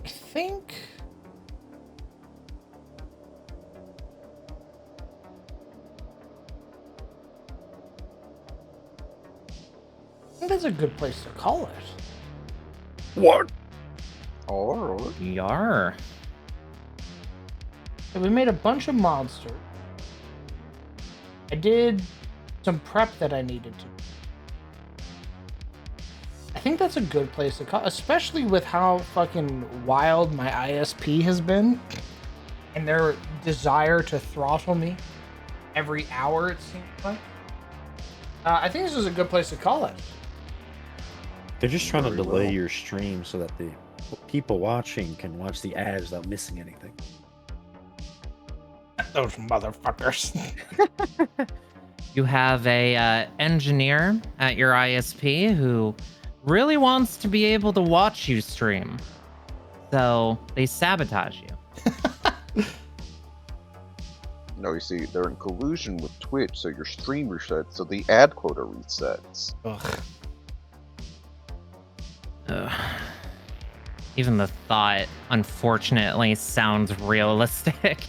Speaker 3: I think... that's a good place to call it.
Speaker 6: What?
Speaker 1: Or
Speaker 2: Yar.
Speaker 3: So we made a bunch of monsters. I did some prep that I needed to. I think that's a good place to call, especially with how fucking wild my ISP has been and their desire to throttle me every hour, it seems like. I think this is a good place to call it.
Speaker 6: They're just trying to
Speaker 1: Very
Speaker 6: delay
Speaker 1: well.
Speaker 6: your stream so that the people watching can watch the ads without missing anything.
Speaker 3: Those motherfuckers.
Speaker 2: You have a engineer at your ISP who really wants to be able to watch you stream. So they sabotage you.
Speaker 1: no, you see, they're in collusion with Twitch, so your stream resets, so the ad quota resets.
Speaker 3: Ugh.
Speaker 2: Ugh. Even the thought, unfortunately, sounds realistic.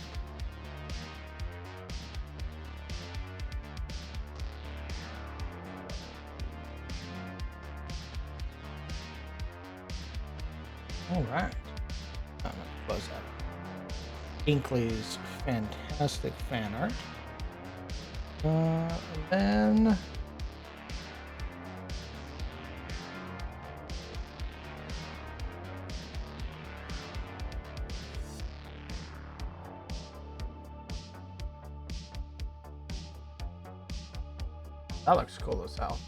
Speaker 3: All right. I'm gonna close that. Inkley's fantastic fan art. Then that looks cool as hell.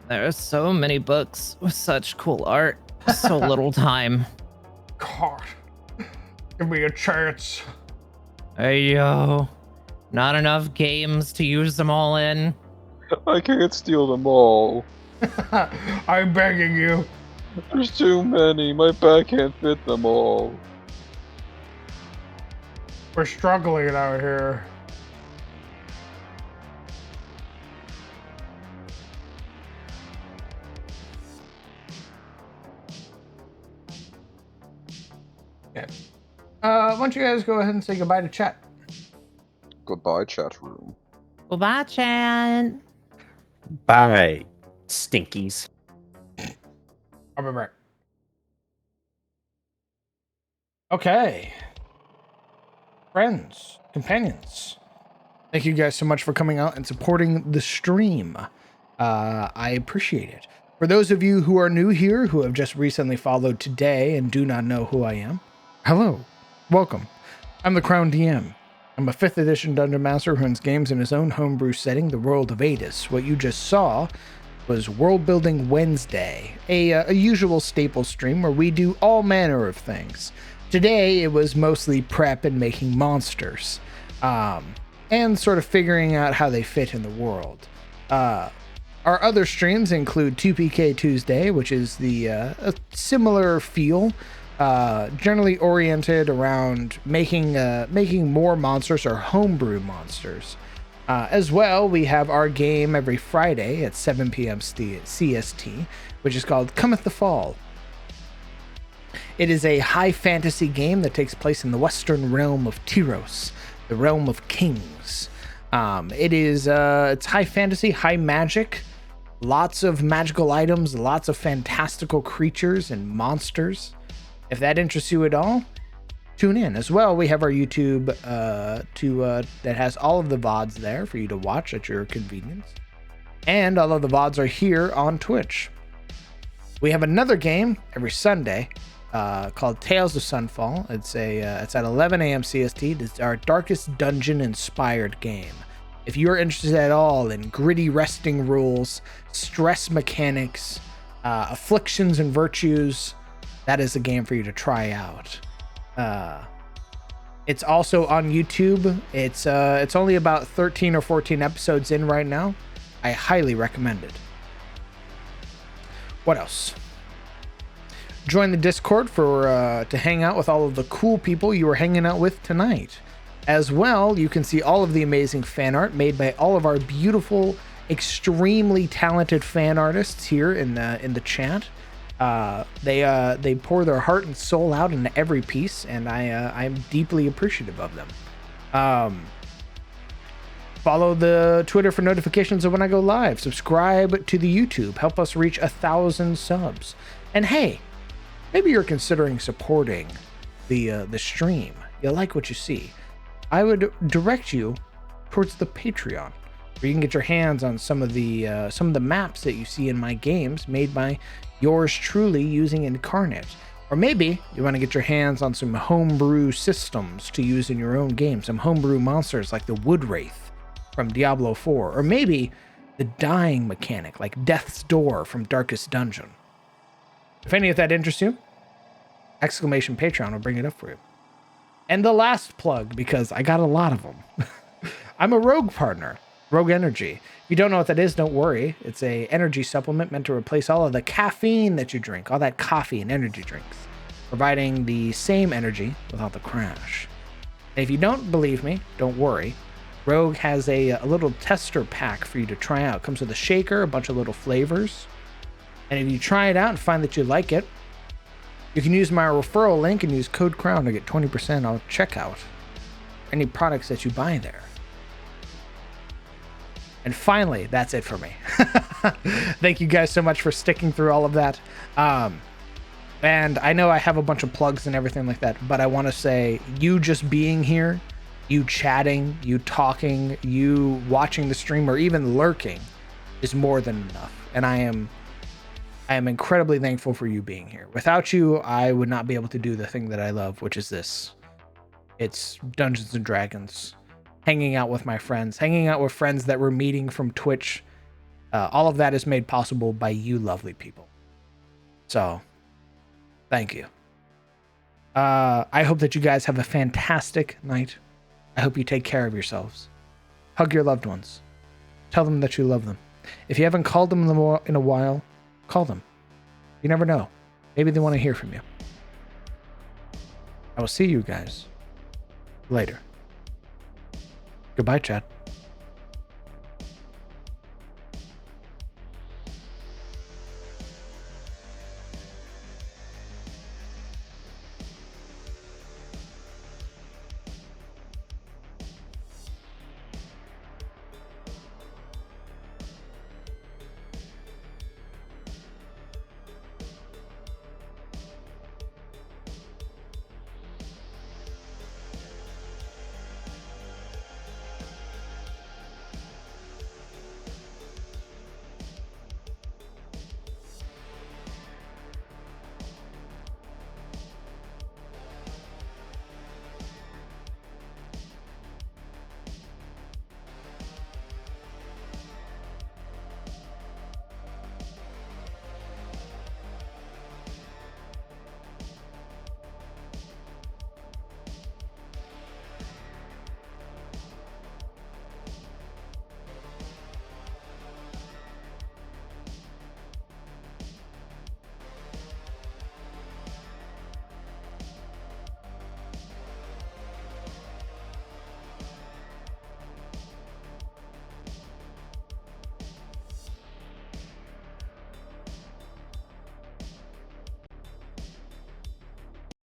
Speaker 2: There are so many books with such cool art, so little time.
Speaker 3: God, give me a chance.
Speaker 2: Hey yo, not enough games to use them all in.
Speaker 1: I can't steal them all.
Speaker 3: I'm begging you.
Speaker 1: There's too many. My back can't fit them all.
Speaker 3: We're struggling out here. Okay. Why don't you guys go ahead and say goodbye to chat?
Speaker 1: Goodbye, chat room.
Speaker 2: Well, bye, Chan.
Speaker 6: Bye, stinkies.
Speaker 3: I'll be back. Okay. Friends, companions, thank you guys so much for coming out and supporting the stream. I appreciate it. For those of you who are new here, who have just recently followed today and do not know who I am, hello, welcome. I'm the Crown DM. I'm a 5th edition Dungeon Master who runs games in his own homebrew setting, the world of Adis. What you just saw was World Building Wednesday, a usual staple stream where we do all manner of things. Today, it was mostly prep and making monsters, and sort of figuring out how they fit in the world. Our other streams include 2PK Tuesday, which is a similar feel, generally oriented around making more monsters or homebrew monsters. As well, we have our game every Friday at 7 p.m. CST, which is called Cometh the Fall. It is a high fantasy game that takes place in the western realm of Tyros, the realm of kings. It's high fantasy, high magic, lots of magical items, lots of fantastical creatures and monsters. If that interests you at all, tune in. As well, we have our YouTube that has all of the VODs there for you to watch at your convenience. And all of the VODs are here on Twitch. We have another game every Sunday called Tales of Sunfall. It's at 11 a.m. CST. It's our Darkest Dungeon inspired game. If you're interested at all in gritty resting rules, stress mechanics, afflictions and virtues, that is a game for you to try out. It's also on YouTube. It's only about 13 or 14 episodes in right now. I highly recommend it. What else? Join the Discord to hang out with all of the cool people you were hanging out with tonight. As well, you can see all of the amazing fan art made by all of our beautiful, extremely talented fan artists here in the chat. They pour their heart and soul out into every piece, and I'm deeply appreciative of them. Follow the Twitter for notifications of when I go live. Subscribe to the YouTube. Help us reach 1,000 subs. And hey, maybe you're considering supporting the stream. You like what you see. I would direct you towards the Patreon, where you can get your hands on some of the maps that you see in my games made by yours truly using Incarnate. Or maybe you want to get your hands on some homebrew systems to use in your own game, some homebrew monsters like the Wood Wraith from Diablo 4, or maybe the dying mechanic like Death's Door from Darkest Dungeon. If any of that interests you, !Patreon will bring it up for you. And the last plug, because I got a lot of them. I'm a Rogue partner, Rogue Energy. If you don't know what that is, don't worry. It's a energy supplement meant to replace all of the caffeine that you drink, all that coffee and energy drinks, providing the same energy without the crash. And if you don't believe me, don't worry. Rogue has a little tester pack for you to try out. It comes with a shaker, a bunch of little flavors. And if you try it out and find that you like it, you can use my referral link and use code CROWN to get 20% off checkout for any products that you buy there. And finally, that's it for me. Thank you guys so much for sticking through all of that. And I know I have a bunch of plugs and everything like that, but I want to say you just being here, you chatting, you talking, you watching the stream, or even lurking is more than enough. And I am incredibly thankful for you being here. Without you, I would not be able to do the thing that I love, which is this. It's Dungeons and Dragons, hanging out with my friends, hanging out with friends that we're meeting from Twitch. All of that is made possible by you lovely people. So, thank you. I hope that you guys have a fantastic night. I hope you take care of yourselves. Hug your loved ones. Tell them that you love them. If you haven't called them in a while, call them. You never know. Maybe they want to hear from you. I will see you guys later. Goodbye, chat.